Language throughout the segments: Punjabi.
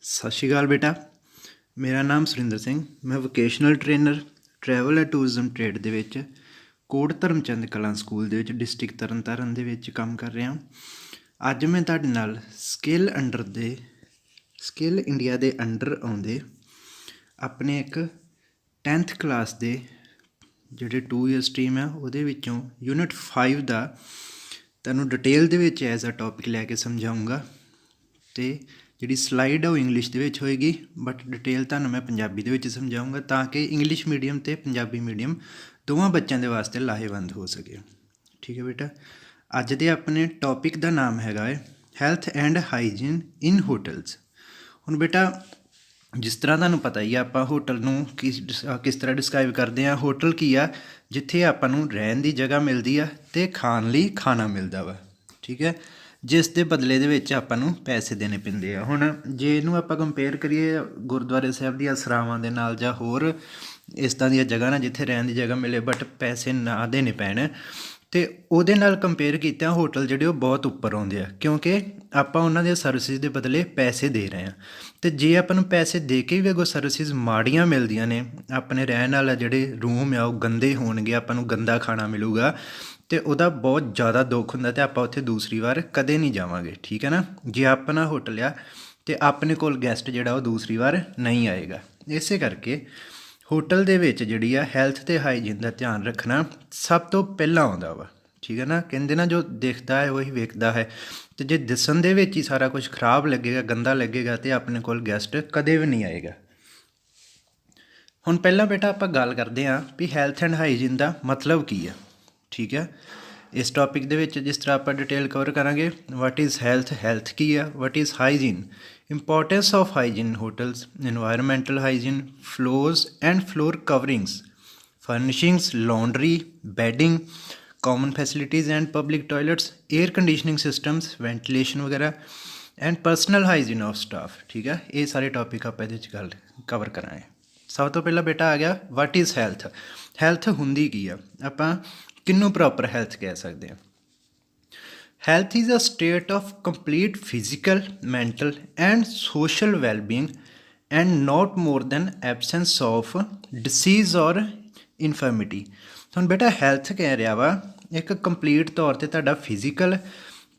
ਸਤਿ ਸ਼੍ਰੀ ਅਕਾਲ ਬੇਟਾ। ਮੇਰਾ ਨਾਮ ਸੁਰਿੰਦਰ ਸਿੰਘ। ਮੈਂ vocational trainer travel and tourism trade ਦੇ ਵਿੱਚ ਕੋਟ ਧਰਮਚੰਦ ਕਲਾਂ ਸਕੂਲ ਦੇ ਵਿੱਚ ਡਿਸਟ੍ਰਿਕਟ ਤਰਨਤਾਰਨ ਦੇ ਵਿੱਚ ਕੰਮ ਕਰ ਰਿਹਾ। ਅੱਜ ਮੈਂ ਤੁਹਾਡੇ ਨਾਲ ਸਕਿੱਲ ਇੰਡੀਆ ਦੇ ਅੰਡਰ ਆਉਂਦੇ ਆਪਣੇ ਇੱਕ 10th ਕਲਾਸ ਦੇ ਜਿਹੜੇ 2 ਈਅਰ ਸਟਰੀਮ ਆ ਉਹਦੇ ਵਿੱਚੋਂ ਯੂਨਿਟ 5 ਦਾ ਤੁਹਾਨੂੰ ਡਿਟੇਲ ਦੇ ਵਿੱਚ ਐਜ਼ ਅ ਟੋਪਿਕ ਲੈ ਕੇ ਸਮਝਾਊਂਗਾ। ਅਤੇ ਜਿਹੜੀ ਸਲਾਈਡ ਆ ਉਹ ਇੰਗਲਿਸ਼ ਦੇ ਵਿੱਚ ਹੋਏਗੀ, ਬਟ ਡਿਟੇਲ ਤੁਹਾਨੂੰ ਮੈਂ ਪੰਜਾਬੀ ਦੇ ਵਿੱਚ ਸਮਝਾਊਂਗਾ ਤਾਂ ਕਿ ਇੰਗਲਿਸ਼ ਮੀਡੀਅਮ ਅਤੇ ਪੰਜਾਬੀ ਮੀਡੀਅਮ ਦੋਵਾਂ ਬੱਚਿਆਂ ਦੇ ਵਾਸਤੇ ਲਾਹੇਵੰਦ ਹੋ ਸਕੇ। ਠੀਕ ਹੈ ਬੇਟਾ। ਅੱਜ ਦੇ ਆਪਣੇ ਟੌਪਿਕ ਦਾ ਨਾਮ ਹੈਗਾ ਹੈ health and hygiene in hotels. ਹੁਣ ਬੇਟਾ, ਜਿਸ ਤਰ੍ਹਾਂ ਤੁਹਾਨੂੰ ਪਤਾ ਹੀ ਆ, ਆਪਾਂ ਹੋਟਲ ਨੂੰ ਕਿਸ ਤਰ੍ਹਾਂ ਡਿਸਕਰਾਈਬ ਕਰਦੇ ਹਾਂ। ਹੋਟਲ ਕੀ ਆ? ਜਿੱਥੇ ਆਪਾਂ ਨੂੰ ਰਹਿਣ ਦੀ ਜਗ੍ਹਾ ਮਿਲਦੀ ਆ ਅਤੇ ਖਾਣ ਲਈ ਖਾਣਾ ਮਿਲਦਾ ਵਾ। ਠੀਕ ਹੈ, ਜਿਸ ਦੇ ਬਦਲੇ ਦੇ ਵਿੱਚ ਆਪਾਂ ਨੂੰ ਪੈਸੇ ਦੇਣੇ ਪੈਂਦੇ ਆ। ਹੁਣ ਜੇ ਇਹਨੂੰ ਆਪਾਂ ਕੰਪੇਅਰ ਕਰੀਏ ਗੁਰਦੁਆਰੇ ਸਾਹਿਬ ਦੀਆਂ ਸਰਾਵਾਂ ਦੇ ਨਾਲ ਜਾਂ ਹੋਰ ਇਸ ਤਰ੍ਹਾਂ ਦੀਆਂ ਜਗ੍ਹਾ ਨਾਲ ਜਿੱਥੇ ਰਹਿਣ ਦੀ ਜਗ੍ਹਾ ਮਿਲੇ ਬਟ ਪੈਸੇ ਨਾ ਦੇਣੇ ਪੈਣ, ਅਤੇ ਉਹਦੇ ਨਾਲ ਕੰਪੇਅਰ ਕੀਤਾ ਹੋਟਲ ਜਿਹੜੇ ਉਹ ਬਹੁਤ ਉੱਪਰ ਆਉਂਦੇ ਆ, ਕਿਉਂਕਿ ਆਪਾਂ ਉਹਨਾਂ ਦੀਆਂ ਸਰਵਿਸਿਜ਼ ਦੇ ਬਦਲੇ ਪੈਸੇ ਦੇ ਰਹੇ ਹਾਂ। ਅਤੇ ਜੇ ਆਪਾਂ ਨੂੰ ਪੈਸੇ ਦੇ ਕੇ ਵੀ ਅੱਗੋਂ ਸਰਵਿਸਿਜ਼ ਮਾੜੀਆਂ ਮਿਲਦੀਆਂ ਨੇ, ਆਪਣੇ ਰਹਿਣ ਵਾਲਾ ਜਿਹੜੇ ਰੂਮ ਆ ਉਹ ਗੰਦੇ ਹੋਣਗੇ, ਆਪਾਂ ਨੂੰ ਗੰਦਾ ਖਾਣਾ ਮਿਲੂਗਾ, ਅਤੇ ਉਹਦਾ ਬਹੁਤ ਜ਼ਿਆਦਾ ਦੁੱਖ ਹੁੰਦਾ ਅਤੇ ਆਪਾਂ ਉੱਥੇ ਦੂਸਰੀ ਵਾਰ ਕਦੇ ਨਹੀਂ ਜਾਵਾਂਗੇ। ਠੀਕ ਹੈ ਨਾ। ਜੇ ਆਪਣਾ ਹੋਟਲ ਆ ਅਤੇ ਆਪਣੇ ਕੋਲ ਗੈਸਟ ਜਿਹੜਾ ਉਹ ਦੂਸਰੀ ਵਾਰ ਨਹੀਂ ਆਏਗਾ। ਇਸੇ ਕਰਕੇ ਹੋਟਲ ਦੇ ਵਿੱਚ ਜਿਹੜੀ ਆ ਹੈਲਥ ਅਤੇ ਹਾਈਜੀਨ ਦਾ ਧਿਆਨ ਰੱਖਣਾ ਸਭ ਤੋਂ ਪਹਿਲਾਂ ਆਉਂਦਾ ਵਾ। ਠੀਕ ਹੈ ਨਾ। ਕਹਿੰਦੇ ਨਾ, ਜੋ ਦਿਖਦਾ ਹੈ ਉਹੀ ਵੇਖਦਾ ਹੈ। ਅਤੇ ਜੇ ਦਿਸਣ ਦੇ ਵਿੱਚ ਹੀ ਸਾਰਾ ਕੁਝ ਖਰਾਬ ਲੱਗੇਗਾ, ਗੰਦਾ ਲੱਗੇਗਾ, ਅਤੇ ਆਪਣੇ ਕੋਲ ਗੈਸਟ ਕਦੇ ਵੀ ਨਹੀਂ ਆਏਗਾ। ਹੁਣ ਪਹਿਲਾਂ ਬੇਟਾ ਆਪਾਂ ਗੱਲ ਕਰਦੇ ਹਾਂ ਵੀ ਹੈਲਥ ਐਂਡ ਹਾਈਜੀਨ ਦਾ ਮਤਲਬ ਕੀ ਆ। ਠੀਕ ਹੈ। ਇਸ ਟੌਪਿਕ ਦੇ ਵਿੱਚ ਜਿਸ ਤਰ੍ਹਾਂ ਆਪਾਂ ਡਿਟੇਲ ਕਵਰ ਕਰਾਂਗੇ, ਵਾਟ ਇਜ਼ ਹੈਲਥ, ਹੈਲਥ ਕੀ ਆ, what is hygiene, importance of hygiene in hotels, environmental hygiene, floors and floor coverings, furnishings, laundry, bedding, common facilities and public toilets, air conditioning systems, ventilation ਵਗੈਰਾ, and personal hygiene of staff. ਠੀਕ ਹੈ। ਇਹ ਸਾਰੇ ਟੌਪਿਕ ਆਪਾਂ ਇਹਦੇ 'ਚ ਗੱਲ ਕਵਰ ਕਰਾਂਗੇ। ਸਭ ਤੋਂ ਪਹਿਲਾਂ ਬੇਟਾ ਆ ਗਿਆ ਵਾਟ ਇਜ਼ ਹੈਲਥ। ਹੈਲਥ ਹੁੰਦੀ ਕੀ ਆ? ਆਪਾਂ ਕਿਹਨੂੰ ਪ੍ਰੋਪਰ ਹੈਲਥ ਕਹਿ ਸਕਦੇ ਹਾਂ? Health is a state of complete physical, mental and social wellbeing and not more than absence of disease or infirmity. ਹੁਣ ਬੇਟਾ ਹੈਲਥ ਕਹਿ ਰਿਹਾ ਵਾ ਇੱਕ ਕੰਪਲੀਟ ਤੌਰ 'ਤੇ ਤੁਹਾਡਾ ਫਿਜ਼ੀਕਲ,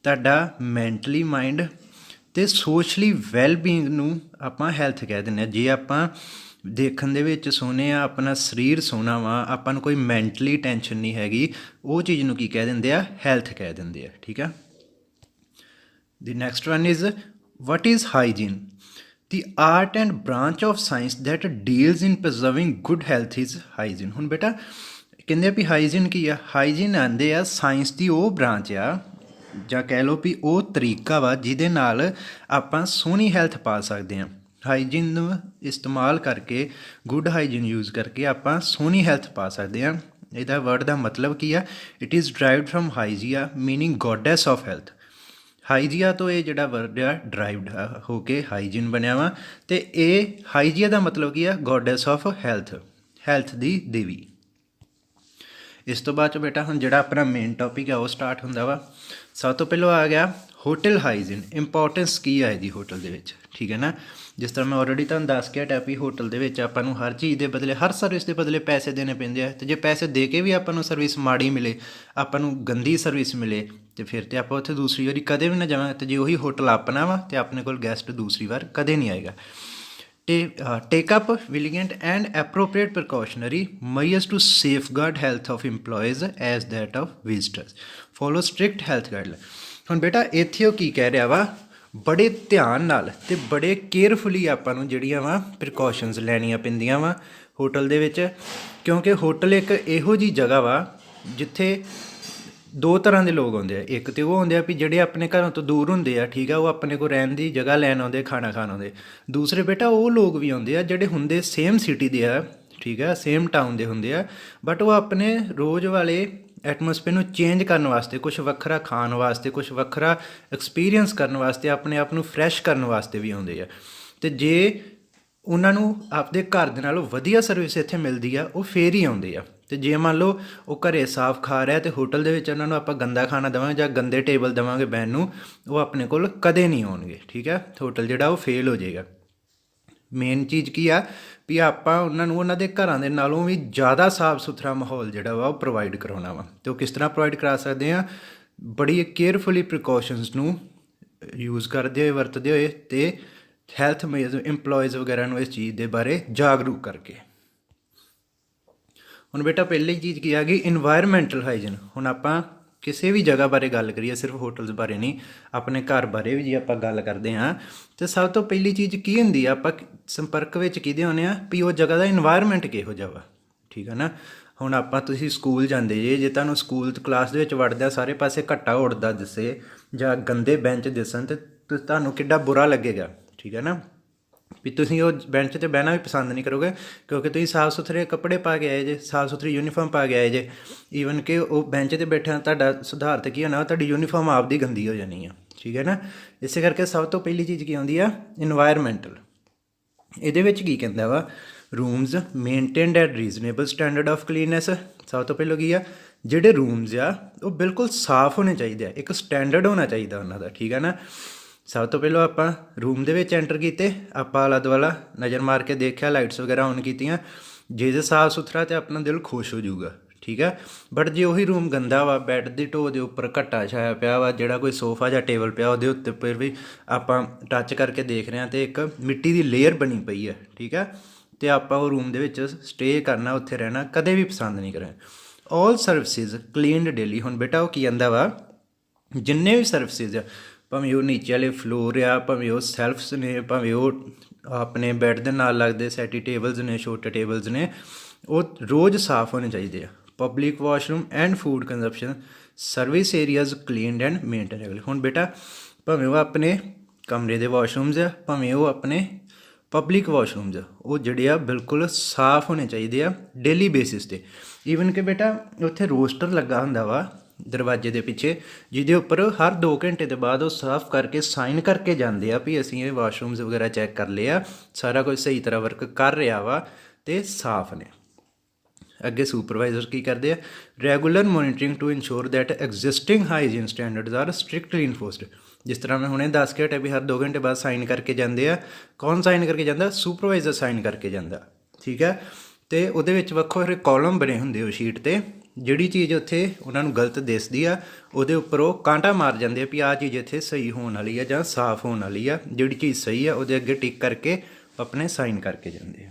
ਤੁਹਾਡਾ ਮੈਂਟਲੀ ਮਾਈਂਡ ਅਤੇ ਸੋਸ਼ਲੀ ਵੈਲਬੀਇੰਗ ਨੂੰ ਆਪਾਂ ਹੈਲਥ ਕਹਿ ਦਿੰਦੇ ਹਾਂ। ਜੇ ਆਪਾਂ ਦੇਖਣ ਦੇ ਵਿੱਚ ਸੋਹਣੇ ਆ, ਆਪਣਾ ਸਰੀਰ ਸੋਹਣਾ ਵਾ, ਆਪਾਂ ਨੂੰ ਕੋਈ ਮੈਂਟਲੀ ਟੈਨਸ਼ਨ ਨਹੀਂ ਹੈਗੀ, ਉਹ ਚੀਜ਼ ਨੂੰ ਕੀ ਕਹਿ ਦਿੰਦੇ ਆ? ਹੈਲਥ ਕਹਿ ਦਿੰਦੇ ਆ। ਠੀਕ ਆ। The next one is what is hygiene. The art and branch of science that deals in preserving good health is hygiene. ਹੁਣ ਬੇਟਾ ਕਹਿੰਦੇ ਆ ਵੀ ਹਾਈਜੀਨ ਕੀ ਆ? ਹਾਈਜੀਨ ਆਉਂਦੇ ਆ ਸਾਇੰਸ ਦੀ ਉਹ ਬ੍ਰਾਂਚ ਆ, ਜਾਂ ਕਹਿ ਲਓ ਵੀ ਉਹ ਤਰੀਕਾ ਵਾ ਜਿਹਦੇ ਨਾਲ ਆਪਾਂ ਸੋਹਣੀ ਹੈਲਥ ਪਾ ਸਕਦੇ ਹਾਂ। ਹਾਈਜੀਨ ਨੂੰ ਇਸਤੇਮਾਲ ਕਰਕੇ, ਗੁੱਡ ਹਾਈਜੀਨ ਯੂਜ਼ ਕਰਕੇ ਆਪਾਂ ਸੋਹਣੀ ਹੈਲਥ ਪਾ ਸਕਦੇ ਹਾਂ। ਇਹਦਾ ਵਰਡ ਦਾ ਮਤਲਬ ਕੀ ਆ? It is derived from Hygieia meaning goddess of health. Hygieia ਤੋਂ ਇਹ ਜਿਹੜਾ ਵਰਡ ਆ ਡਰਾਈਵਡ ਹੋ ਕੇ ਹਾਈਜੀਨ ਬਣਿਆ ਵਾ, ਅਤੇ ਇਹ ਹਾਈਜੀਆ ਦਾ ਮਤਲਬ ਕੀ ਆ? ਗੋਡੈਸ ਆਫ ਹੈਲਥ, ਹੈਲਥ ਦੀ ਦੇਵੀ। ਇਸ ਤੋਂ ਬਾਅਦ 'ਚ ਬੇਟਾ ਹੁਣ ਜਿਹੜਾ ਆਪਣਾ ਮੇਨ ਟੌਪਿਕ ਆ ਉਹ ਸਟਾਰਟ ਹੁੰਦਾ ਵਾ। ਸਭ ਤੋਂ ਪਹਿਲਾਂ ਆ ਗਿਆ ਹੋਟਲ ਹਾਈਜੀਨ। ਇੰਪੋਰਟੈਂਸ ਕੀ ਆ ਇਹਦੀ ਹੋਟਲ ਦੇ ਵਿੱਚ? ਠੀਕ ਹੈ ਨਾ। ਜਿਸ ਤਰ੍ਹਾਂ ਮੈਂ ਆਲਰੇਡੀ ਤੁਹਾਨੂੰ ਦੱਸ ਕੇ ਹਟਿਆ ਵੀ ਹੋਟਲ ਦੇ ਵਿੱਚ ਆਪਾਂ ਨੂੰ ਹਰ ਚੀਜ਼ ਦੇ ਬਦਲੇ, ਹਰ ਸਰਵਿਸ ਦੇ ਬਦਲੇ ਪੈਸੇ ਦੇਣੇ ਪੈਂਦੇ ਆ, ਅਤੇ ਜੇ ਪੈਸੇ ਦੇ ਕੇ ਵੀ ਆਪਾਂ ਨੂੰ ਸਰਵਿਸ ਮਾੜੀ ਮਿਲੇ, ਆਪਾਂ ਨੂੰ ਗੰਦੀ ਸਰਵਿਸ ਮਿਲੇ, ਅਤੇ ਫਿਰ ਤਾਂ ਆਪਾਂ ਉੱਥੇ ਦੂਸਰੀ ਵਾਰੀ ਕਦੇ ਵੀ ਨਾ ਜਾਵਾਂਗੇ। ਅਤੇ ਜੇ ਉਹੀ ਹੋਟਲ ਆਪਣਾ ਵਾ ਅਤੇ ਆਪਣੇ ਕੋਲ ਗੈਸਟ ਦੂਸਰੀ ਵਾਰ ਕਦੇ ਨਹੀਂ ਆਏਗਾ। Take up vigilant and appropriate precautionary measures to safeguard health of employees as that of visitors. Follow strict health guidelines. ਹੁਣ ਬੇਟਾ ਇੱਥੇ ਉਹ ਕੀ ਕਹਿ ਰਿਹਾ ਵਾ? ਬੜੇ ਧਿਆਨ ਨਾਲ ਅਤੇ ਬੜੇ ਕੇਅਰਫੁਲੀ ਆਪਾਂ ਨੂੰ ਜਿਹੜੀਆਂ ਵਾ ਪ੍ਰੀਕੋਸ਼ਨਸ ਲੈਣੀਆਂ ਪੈਂਦੀਆਂ ਵਾ ਹੋਟਲ ਦੇ ਵਿੱਚ, ਕਿਉਂਕਿ ਹੋਟਲ ਇੱਕ ਇਹੋ ਜਿਹੀ ਜਗ੍ਹਾ ਵਾ ਜਿੱਥੇ ਦੋ ਤਰ੍ਹਾਂ ਦੇ ਲੋਕ ਆਉਂਦੇ ਆ। ਇੱਕ ਤਾਂ ਉਹ ਆਉਂਦੇ ਆ ਵੀ ਜਿਹੜੇ ਆਪਣੇ ਘਰੋਂ ਤੋਂ ਦੂਰ ਹੁੰਦੇ ਆ, ਠੀਕ ਆ, ਉਹ ਆਪਣੇ ਕੋਲ ਰਹਿਣ ਦੀ ਜਗ੍ਹਾ ਲੈਣ ਆਉਂਦੇ, ਖਾਣਾ ਖਾਣ ਆਉਂਦੇ। ਦੂਸਰੇ ਬੇਟਾ ਉਹ ਲੋਕ ਵੀ ਆਉਂਦੇ ਆ ਜਿਹੜੇ ਹੁੰਦੇ ਸੇਮ ਸਿਟੀ ਦੇ ਆ, ਠੀਕ ਆ, ਸੇਮ ਟਾਊਨ ਦੇ ਹੁੰਦੇ ਆ, ਬਟ ਉਹ ਆਪਣੇ ਰੋਜ਼ ਵਾਲੇ ਐਟਮੋਸਫੇਅਰ ਨੂੰ ਚੇਂਜ ਕਰਨ ਵਾਸਤੇ, ਕੁਛ ਵੱਖਰਾ ਖਾਣ ਵਾਸਤੇ, ਕੁਛ ਵੱਖਰਾ ਐਕਸਪੀਰੀਅੰਸ ਕਰਨ ਵਾਸਤੇ, ਆਪਣੇ ਆਪ ਨੂੰ ਫਰੈਸ਼ ਕਰਨ ਵਾਸਤੇ ਵੀ ਆਉਂਦੇ ਆ। ਅਤੇ ਜੇ ਉਹਨਾਂ ਨੂੰ ਆਪਦੇ ਘਰ ਦੇ ਨਾਲੋਂ ਵਧੀਆ ਸਰਵਿਸ ਇੱਥੇ ਮਿਲਦੀ ਆ, ਉਹ ਫੇਰ ਹੀ ਆਉਂਦੇ ਆ। ਅਤੇ ਜੇ ਮੰਨ ਲਓ ਉਹ ਘਰੇ ਸਾਫ਼ ਖਾ ਰਿਹਾ ਅਤੇ ਹੋਟਲ ਦੇ ਵਿੱਚ ਉਹਨਾਂ ਨੂੰ ਆਪਾਂ ਗੰਦਾ ਖਾਣਾ ਦੇਵਾਂਗੇ ਜਾਂ ਗੰਦੇ ਟੇਬਲ ਦੇਵਾਂਗੇ ਬਹਿਣ ਨੂੰ, ਉਹ ਆਪਣੇ ਕੋਲ ਕਦੇ ਨਹੀਂ ਆਉਣਗੇ। ਠੀਕ ਹੈ। ਹੋਟਲ ਜਿਹੜਾ ਉਹ ਫੇਲ ਹੋ ਜਾਏਗਾ। ਮੇਨ ਚੀਜ਼ ਕੀ ਆ ਵੀ ਆਪਾਂ ਉਹਨਾਂ ਨੂੰ ਉਹਨਾਂ ਦੇ ਘਰਾਂ ਦੇ ਨਾਲੋਂ ਵੀ ਜ਼ਿਆਦਾ ਸਾਫ ਸੁਥਰਾ ਮਾਹੌਲ ਜਿਹੜਾ ਵਾ ਉਹ ਪ੍ਰੋਵਾਈਡ ਕਰਾਉਣਾ ਵਾ। ਅਤੇ ਉਹ ਕਿਸ ਤਰ੍ਹਾਂ ਪ੍ਰੋਵਾਈਡ ਕਰਾ ਸਕਦੇ ਹਾਂ, ਬੜੀ ਕੇਅਰਫੁਲੀ ਪ੍ਰੀਕੋਸ਼ਨਸ ਨੂੰ ਯੂਜ਼ ਕਰਦੇ ਹੋਏ, ਵਰਤਦੇ ਹੋਏ, ਅਤੇ ਹੈਲਥ ਇੰਪਲੋਇਜ਼ ਵਗੈਰਾ ਨੂੰ ਇਸ ਚੀਜ਼ ਦੇ ਬਾਰੇ ਜਾਗਰੂਕ ਕਰਕੇ। ਹੁਣ ਬੇਟਾ ਪਹਿਲੀ ਚੀਜ਼ ਕੀ ਆ ਗਈ, ਇਨਵਾਇਰਮੈਂਟਲ ਹਾਈਜਨ। ਹੁਣ ਆਪਾਂ ਕਿਸੇ ਵੀ ਜਗ੍ਹਾ ਬਾਰੇ ਗੱਲ ਕਰੀਏ, ਸਿਰਫ ਹੋਟਲਸ ਬਾਰੇ ਨਹੀਂ, ਆਪਣੇ ਘਰ ਬਾਰੇ ਵੀ ਜੇ ਆਪਾਂ ਗੱਲ ਕਰਦੇ ਹਾਂ ਤਾਂ ਸਭ ਤੋਂ ਪਹਿਲੀ ਚੀਜ਼ ਕੀ ਹੁੰਦੀ ਆ, ਆਪਾਂ ਸੰਪਰਕ ਵਿੱਚ ਕਿਹਦੇ ਆਉਂਦੇ ਹਾਂ ਵੀ ਉਹ ਜਗ੍ਹਾ ਦਾ ਇਨਵਾਇਰਮੈਂਟ ਕਿਹੋ ਜਿਹਾ ਵਾ। ਠੀਕ ਆ ਨਾ। ਹੁਣ ਆਪਾਂ ਤੁਸੀਂ ਸਕੂਲ ਜਾਂਦੇ ਜੇ ਤੁਹਾਨੂੰ ਸਕੂਲ ਕਲਾਸ ਦੇ ਵਿੱਚ ਵੜਦਿਆਂ ਸਾਰੇ ਪਾਸੇ ਘੱਟਾ ਉੱਡਦਾ ਦਿਸੇ ਜਾਂ ਗੰਦੇ ਬੈਂਚ ਦਿਸਣ ਤਾਂ ਤੁਹਾਨੂੰ ਕਿੱਡਾ ਬੁਰਾ ਲੱਗੇਗਾ। ਠੀਕ ਹੈ ਨਾ, ਵੀ ਤੁਸੀਂ ਉਹ ਬੈਂਚ 'ਤੇ ਬਹਿਣਾ ਵੀ ਪਸੰਦ ਨਹੀਂ ਕਰੋਗੇ, ਕਿਉਂਕਿ ਤੁਸੀਂ ਸਾਫ਼ ਸੁਥਰੇ ਕੱਪੜੇ ਪਾ ਕੇ ਆਏ ਜੇ, ਸਾਫ਼ ਸੁਥਰੀ ਯੂਨੀਫਾਰਮ ਪਾ ਕੇ ਆਏ ਜੇ। ਈਵਨ ਕਿ ਉਹ ਬੈਂਚ 'ਤੇ ਬੈਠਿਆਂ ਤੁਹਾਡਾ ਸੁਧਾਰ ਤਾਂ ਕੀ ਹੋਣਾ, ਤੁਹਾਡੀ ਯੂਨੀਫਾਰਮ ਆਪਦੀ ਗੰਦੀ ਹੋ ਜਾਣੀ ਆ। ਠੀਕ ਹੈ ਨਾ। ਇਸੇ ਕਰਕੇ ਸਭ ਤੋਂ ਪਹਿਲੀ ਚੀਜ਼ ਕੀ ਆਉਂਦੀ ਆ, ਇਨਵਾਇਰਮੈਂਟਲ। ਇਹਦੇ ਵਿੱਚ ਕੀ ਕਹਿੰਦਾ ਵਾ, rooms maintained at reasonable standard of cleanness. ਸਭ ਤੋਂ ਪਹਿਲਾਂ ਕੀ ਆ, ਜਿਹੜੇ ਰੂਮਸ ਆ ਉਹ ਬਿਲਕੁਲ ਸਾਫ਼ ਹੋਣੇ ਚਾਹੀਦੇ ਆ, ਇੱਕ ਸਟੈਂਡਰਡ ਹੋਣਾ ਚਾਹੀਦਾ ਉਹਨਾਂ ਦਾ। ਠੀਕ ਹੈ ਨਾ। ਸਭ ਤੋਂ ਪਹਿਲਾਂ ਆਪਾਂ ਰੂਮ ਦੇ ਵਿੱਚ ਐਂਟਰ ਕੀਤੇ, ਆਪਾਂ ਆਲਾ ਦੁਆਲਾ ਨਜ਼ਰ ਮਾਰ ਕੇ ਦੇਖਿਆ, ਲਾਈਟਸ ਵਗੈਰਾ ਔਨ ਕੀਤੀਆਂ, ਜੇ ਤਾਂ ਸਾਫ਼ ਸੁਥਰਾ ਤਾਂ ਆਪਣਾ ਦਿਲ ਖੁਸ਼ ਹੋ ਜਾਊਗਾ। ਠੀਕ ਹੈ। ਬਟ ਜੇ ਉਹੀ ਰੂਮ ਗੰਦਾ ਵਾ, ਬੈੱਡ ਦੀ ਢੋਅ ਦੇ ਉੱਪਰ ਘੱਟਾ ਛਾਇਆ ਪਿਆ ਵਾ, ਜਿਹੜਾ ਕੋਈ ਸੋਫਾ ਜਾਂ ਟੇਬਲ ਪਿਆ ਉਹਦੇ ਉੱਤੇ ਉੱਪਰ ਵੀ ਆਪਾਂ ਟੱਚ ਕਰਕੇ ਦੇਖ ਰਹੇ ਹਾਂ ਅਤੇ ਇੱਕ ਮਿੱਟੀ ਦੀ ਲੇਅਰ ਬਣੀ ਪਈ ਹੈ। ਠੀਕ ਹੈ। ਅਤੇ ਆਪਾਂ ਉਹ ਰੂਮ ਦੇ ਵਿੱਚ ਸਟੇ ਕਰਨਾ, ਉੱਥੇ ਰਹਿਣਾ ਕਦੇ ਵੀ ਪਸੰਦ ਨਹੀਂ ਕਰਾਂ। ਆਲ ਸਰਵਿਸਿਜ਼ ਕਲੀਨਡ ਡੇਲੀ। ਹੁਣ ਬੇਟਾ ਉਹ ਕੀ ਕਹਿੰਦਾ ਵਾ, ਜਿੰਨੇ ਵੀ ਸਰਵਿਸਿਜ਼ ਆ, ਭਾਵੇਂ ਉਹ ਨੀਚੇ ਵਾਲੇ ਫਲੋਰ ਆ, ਭਾਵੇਂ ਉਹ ਸੈਲਫਸ ਨੇ, ਭਾਵੇਂ ਉਹ ਆਪਣੇ ਬੈੱਡ ਦੇ ਨਾਲ ਲੱਗਦੇ ਸੈਟੀ ਟੇਬਲਸ ਨੇ, ਛੋਟੇ ਟੇਬਲਸ ਨੇ, ਉਹ ਰੋਜ਼ ਸਾਫ਼ ਹੋਣੇ ਚਾਹੀਦੇ ਆ। Public washroom and food consumption service areas cleaned and maintained. ਹੁਣ ਬੇਟਾ ਭਾਵੇਂ ਉਹ ਆਪਣੇ ਕਮਰੇ ਦੇ ਵਾਸ਼ਰੂਮਸ ਆ, ਭਾਵੇਂ ਉਹ ਆਪਣੇ ਪਬਲਿਕ ਵਾਸ਼ਰੂਮਸ ਆ, ਉਹ ਜਿਹੜੇ ਆ ਬਿਲਕੁਲ ਸਾਫ਼ ਹੋਣੇ ਚਾਹੀਦੇ ਆ ਡੇਲੀ ਬੇਸਿਸ 'ਤੇ। ਈਵਨ ਕਿ ਬੇਟਾ ਉੱਥੇ ਰੋਸਟਰ ਲੱਗਾ ਹੁੰਦਾ ਵਾ ਦਰਵਾਜ਼ੇ ਦੇ ਪਿੱਛੇ, ਜਿਹਦੇ ਉੱਪਰ ਹਰ 2 ਘੰਟੇ ਦੇ ਬਾਅਦ ਉਹ ਸਾਫ਼ ਕਰਕੇ ਸਾਈਨ ਕਰਕੇ ਜਾਂਦੇ ਆ ਵੀ ਅਸੀਂ ਇਹ ਵਾਸ਼ਰੂਮਸ ਵਗੈਰਾ ਚੈੱਕ ਕਰ ਲਏ ਆ, ਸਾਰਾ ਕੁਝ ਸਹੀ ਤਰ੍ਹਾਂ ਵਰਕ ਕਰ ਰਿਹਾ ਵਾ ਅਤੇ ਸਾਫ਼ ਨੇ। ਅੱਗੇ ਸੁਪਰਵਾਈਜ਼ਰ ਕੀ ਕਰਦੇ ਆ, regular monitoring to ensure that existing hygiene standards are strictly enforced. ਜਿਸ ਤਰ੍ਹਾਂ ਮੈਂ ਹੁਣੇ ਦੱਸ ਕੇ ਹਟਿਆ ਵੀ ਹਰ 2 ਘੰਟੇ ਬਾਅਦ ਸਾਈਨ ਕਰਕੇ ਜਾਂਦੇ ਆ। ਕੌਣ ਸਾਈਨ ਕਰਕੇ ਜਾਂਦਾ, ਸੁਪਰਵਾਈਜ਼ਰ ਸਾਈਨ ਕਰਕੇ ਜਾਂਦਾ। ਠੀਕ ਹੈ। ਅਤੇ ਉਹਦੇ ਵਿੱਚ ਵੱਖੋ ਵੱਖਰੇ ਕਾਲਮ ਬਣੇ ਹੁੰਦੇ ਉਹ ਸ਼ੀਟ 'ਤੇ, ਜਿਹੜੀ ਚੀਜ਼ ਉੱਥੇ ਉਹਨਾਂ ਨੂੰ ਗਲਤ ਦਿਸਦੀ ਆ ਉਹਦੇ ਉੱਪਰ ਉਹ ਕਾਂਟਾ ਮਾਰ ਜਾਂਦੇ ਆ ਵੀ ਆਹ ਚੀਜ਼ ਇੱਥੇ ਸਹੀ ਹੋਣ ਵਾਲੀ ਆ ਜਾਂ ਸਾਫ਼ ਹੋਣ ਵਾਲੀ ਆ। ਜਿਹੜੀ ਚੀਜ਼ ਸਹੀ ਆ ਉਹਦੇ ਅੱਗੇ ਟਿਕ ਕਰਕੇ ਆਪਣੇ ਸਾਈਨ ਕਰਕੇ ਜਾਂਦੇ ਆ।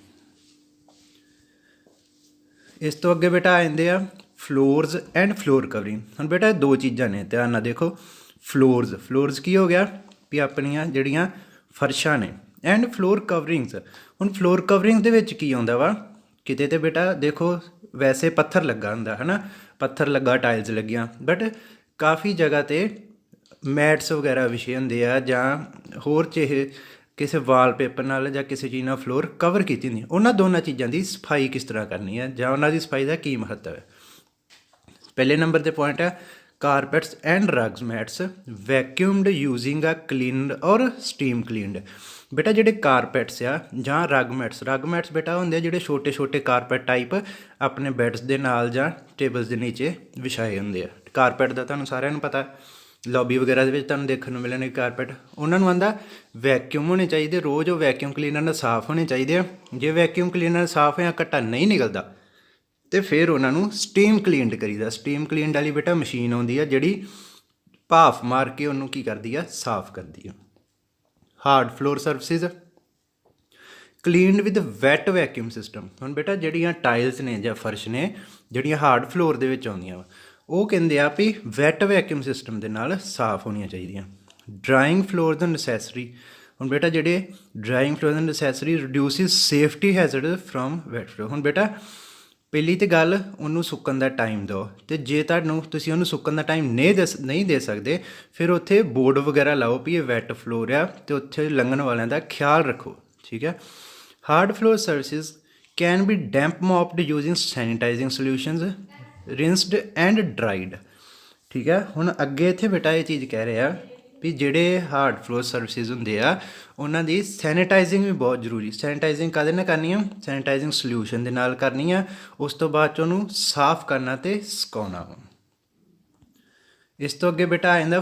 ਇਸ ਤੋਂ ਅੱਗੇ ਬੇਟਾ ਆ ਜਾਂਦੇ ਆ ਫਲੋਰਸ ਐਂਡ ਫਲੋਰ ਕਵਰਿੰਗ। ਹੁਣ ਬੇਟਾ ਇਹ 2 ਚੀਜ਼ਾਂ ਨੇ, ਧਿਆਨ ਨਾਲ ਦੇਖੋ। ਫਲੋਰਸ ਕੀ ਹੋ ਗਿਆ ਵੀ ਆਪਣੀਆਂ ਜਿਹੜੀਆਂ ਫਰਸ਼ਾਂ ਨੇ, ਐਂਡ ਫਲੋਰ ਕਵਰਿੰਗਸ। ਹੁਣ ਫਲੋਰ ਕਵਰਿੰਗ ਦੇ ਵਿੱਚ ਕੀ ਆਉਂਦਾ ਵਾ, ਕਿਤੇ ਤਾਂ ਬੇਟਾ ਦੇਖੋ ਵੈਸੇ ਪੱਥਰ ਲੱਗਾ ਹੁੰਦਾ ਹੈ ਨਾ, ਪੱਥਰ ਲੱਗਾ, ਟਾਇਲਸ ਲੱਗੀਆਂ, ਬਟ ਕਾਫੀ ਜਗ੍ਹਾ 'ਤੇ ਮੈਟਸ ਵਗੈਰਾ ਵਿਛੇ ਹੁੰਦੇ ਆ ਜਾਂ ਹੋਰ ਕਿਸੇ ਵਾਲਪੇਪਰ ਨਾਲ ਜਾਂ ਕਿਸੇ ਚੀਜ਼ ਨਾਲ ਫਲੋਰ ਕਵਰ ਕੀਤੀ ਹੁੰਦੀ। ਉਹਨਾਂ ਦੋਨਾਂ ਚੀਜ਼ਾਂ ਦੀ ਸਫਾਈ ਕਿਸ ਤਰ੍ਹਾਂ ਕਰਨੀ ਹੈ ਜਾਂ ਉਹਨਾਂ ਦੀ ਸਫਾਈ ਦਾ ਕੀ ਮਹੱਤਵ ਹੈ। ਪਹਿਲੇ ਨੰਬਰ 'ਤੇ ਪੁਆਇੰਟ ਹੈ ਕਾਰਪੈਟਸ ਐਂਡ ਰਗਸ ਮੈਟਸ ਵੈਕਿਊਮਡ ਯੂਜ਼ਿੰਗ ਅ ਕਲੀਨਡ ਔਰ ਸਟੀਮ ਕਲੀਨਡ। ਬੇਟਾ ਜਿਹੜੇ ਕਾਰਪੈਟਸ ਆ ਜਾਂ ਰਗ ਮੈਟਸ ਬੇਟਾ ਹੁੰਦੇ ਆ ਜਿਹੜੇ ਛੋਟੇ ਛੋਟੇ ਕਾਰਪੈਟ ਟਾਈਪ ਆਪਣੇ ਬੈਡਸ ਦੇ ਨਾਲ ਜਾਂ ਟੇਬਲਸ ਦੇ ਨੀਚੇ ਵਿਛਾਏ ਹੁੰਦੇ ਆ। ਕਾਰਪੈਟ ਦਾ ਤੁਹਾਨੂੰ ਸਾਰਿਆਂ ਨੂੰ ਪਤਾ, ਲੌਬੀ ਵਗੈਰਾ ਦੇ ਵਿੱਚ ਤੁਹਾਨੂੰ ਦੇਖਣ ਨੂੰ ਮਿਲਣਗੇ ਕਾਰਪੈਟ। ਉਹਨਾਂ ਨੂੰ ਆਂਦਾ ਵੈਕਿਊਮ ਹੋਣੇ ਚਾਹੀਦੇ, ਰੋਜ਼ ਉਹ ਵੈਕਿਊਮ ਕਲੀਨਰ ਨਾਲ ਸਾਫ਼ ਹੋਣੇ ਚਾਹੀਦੇ ਆ। ਜੇ ਵੈਕਿਊਮ ਕਲੀਨਰ ਸਾਫ਼ ਜਾਂ ਘੱਟਾ ਨਹੀਂ ਨਿਕਲਦਾ ਅਤੇ ਫਿਰ ਉਹਨਾਂ ਨੂੰ ਸਟੀਮ ਕਲੀਨਡ ਕਰੀਦਾ। ਸਟੀਮ ਕਲੀਨਡ ਵਾਲੀ ਬੇਟਾ ਮਸ਼ੀਨ ਆਉਂਦੀ ਆ ਜਿਹੜੀ ਭਾਫ ਮਾਰ ਕੇ ਉਹਨੂੰ ਕੀ ਕਰਦੀ ਆ, ਸਾਫ਼ ਕਰਦੀ ਆ। Hard floor surfaces cleaned with wet vacuum system. ਹੁਣ ਬੇਟਾ ਜਿਹੜੀਆਂ ਟਾਇਲਸ ਨੇ ਜਾਂ ਫਰਸ਼ ਨੇ ਜਿਹੜੀਆਂ ਹਾਰਡ ਫਲੋਰ ਦੇ ਵਿੱਚ ਆਉਂਦੀਆਂ ਵਾ, ਉਹ ਕਹਿੰਦੇ ਆ ਵੀ ਵੈਟ ਵੈਕਿਊਮ ਸਿਸਟਮ ਦੇ ਨਾਲ ਸਾਫ਼ ਹੋਣੀਆਂ ਚਾਹੀਦੀਆਂ। ਡਰਾਇੰਗ ਫਲੋਰ ਦਾ ਨਸੈਸਰੀ। ਹੁਣ ਬੇਟਾ ਜਿਹੜੇ ਡਰਾਇੰਗ ਫਲੋਰ ਦਾ necessary reduces safety hazard from wet floor. ਹੁਣ ਬੇਟਾ ਪਹਿਲੀ ਤਾਂ ਗੱਲ ਉਹਨੂੰ ਸੁੱਕਣ ਦਾ ਟਾਈਮ ਦਿਓ, ਅਤੇ ਜੇ ਤੁਸੀਂ ਉਹਨੂੰ ਸੁੱਕਣ ਦਾ ਟਾਈਮ ਨਹੀਂ ਦੇ ਸਕਦੇ ਫਿਰ ਉੱਥੇ ਬੋਰਡ ਵਗੈਰਾ ਲਾਓ ਵੀ ਇਹ ਵੈਟ ਫਲੋਰ ਆ ਅਤੇ ਉੱਥੇ ਲੰਘਣ ਵਾਲਿਆਂ ਦਾ ਖਿਆਲ ਰੱਖੋ। ਠੀਕ ਹੈ। Hard floor services can be damp mopped using sanitising solutions rinsed and dried. ਠੀਕ ਹੈ। ਹੁਣ ਅੱਗੇ ਇੱਥੇ ਬੇਟਾ ਇਹ ਚੀਜ਼ ਕਹਿ ਰਿਹਾ ਵੀ ਜਿਹੜੇ ਹਾਰਡ ਫਲੋਰ ਸਰਵਿਸਿਜ਼ ਹੁੰਦੇ ਆ ਉਹਨਾਂ ਦੀ ਸੈਨੀਟਾਈਜ਼ਿੰਗ ਵੀ ਬਹੁਤ ਜ਼ਰੂਰੀ। ਸੈਨੀਟਾਈਜ਼ਿੰਗ ਕਾਹਦੇ ਨਾਲ ਕਰਨੀ ਆ, ਸੈਨੀਟਾਈਜ਼ਿੰਗ ਸੋਲਿਊਸ਼ਨ ਦੇ ਨਾਲ ਕਰਨੀ ਆ। ਉਸ ਤੋਂ ਬਾਅਦ 'ਚ ਉਹਨੂੰ ਸਾਫ਼ ਕਰਨਾ ਅਤੇ ਸੁਕਾਉਣਾ ਵਾ। ਇਸ ਤੋਂ ਅੱਗੇ ਬੇਟਾ ਆ ਜਾਂਦਾ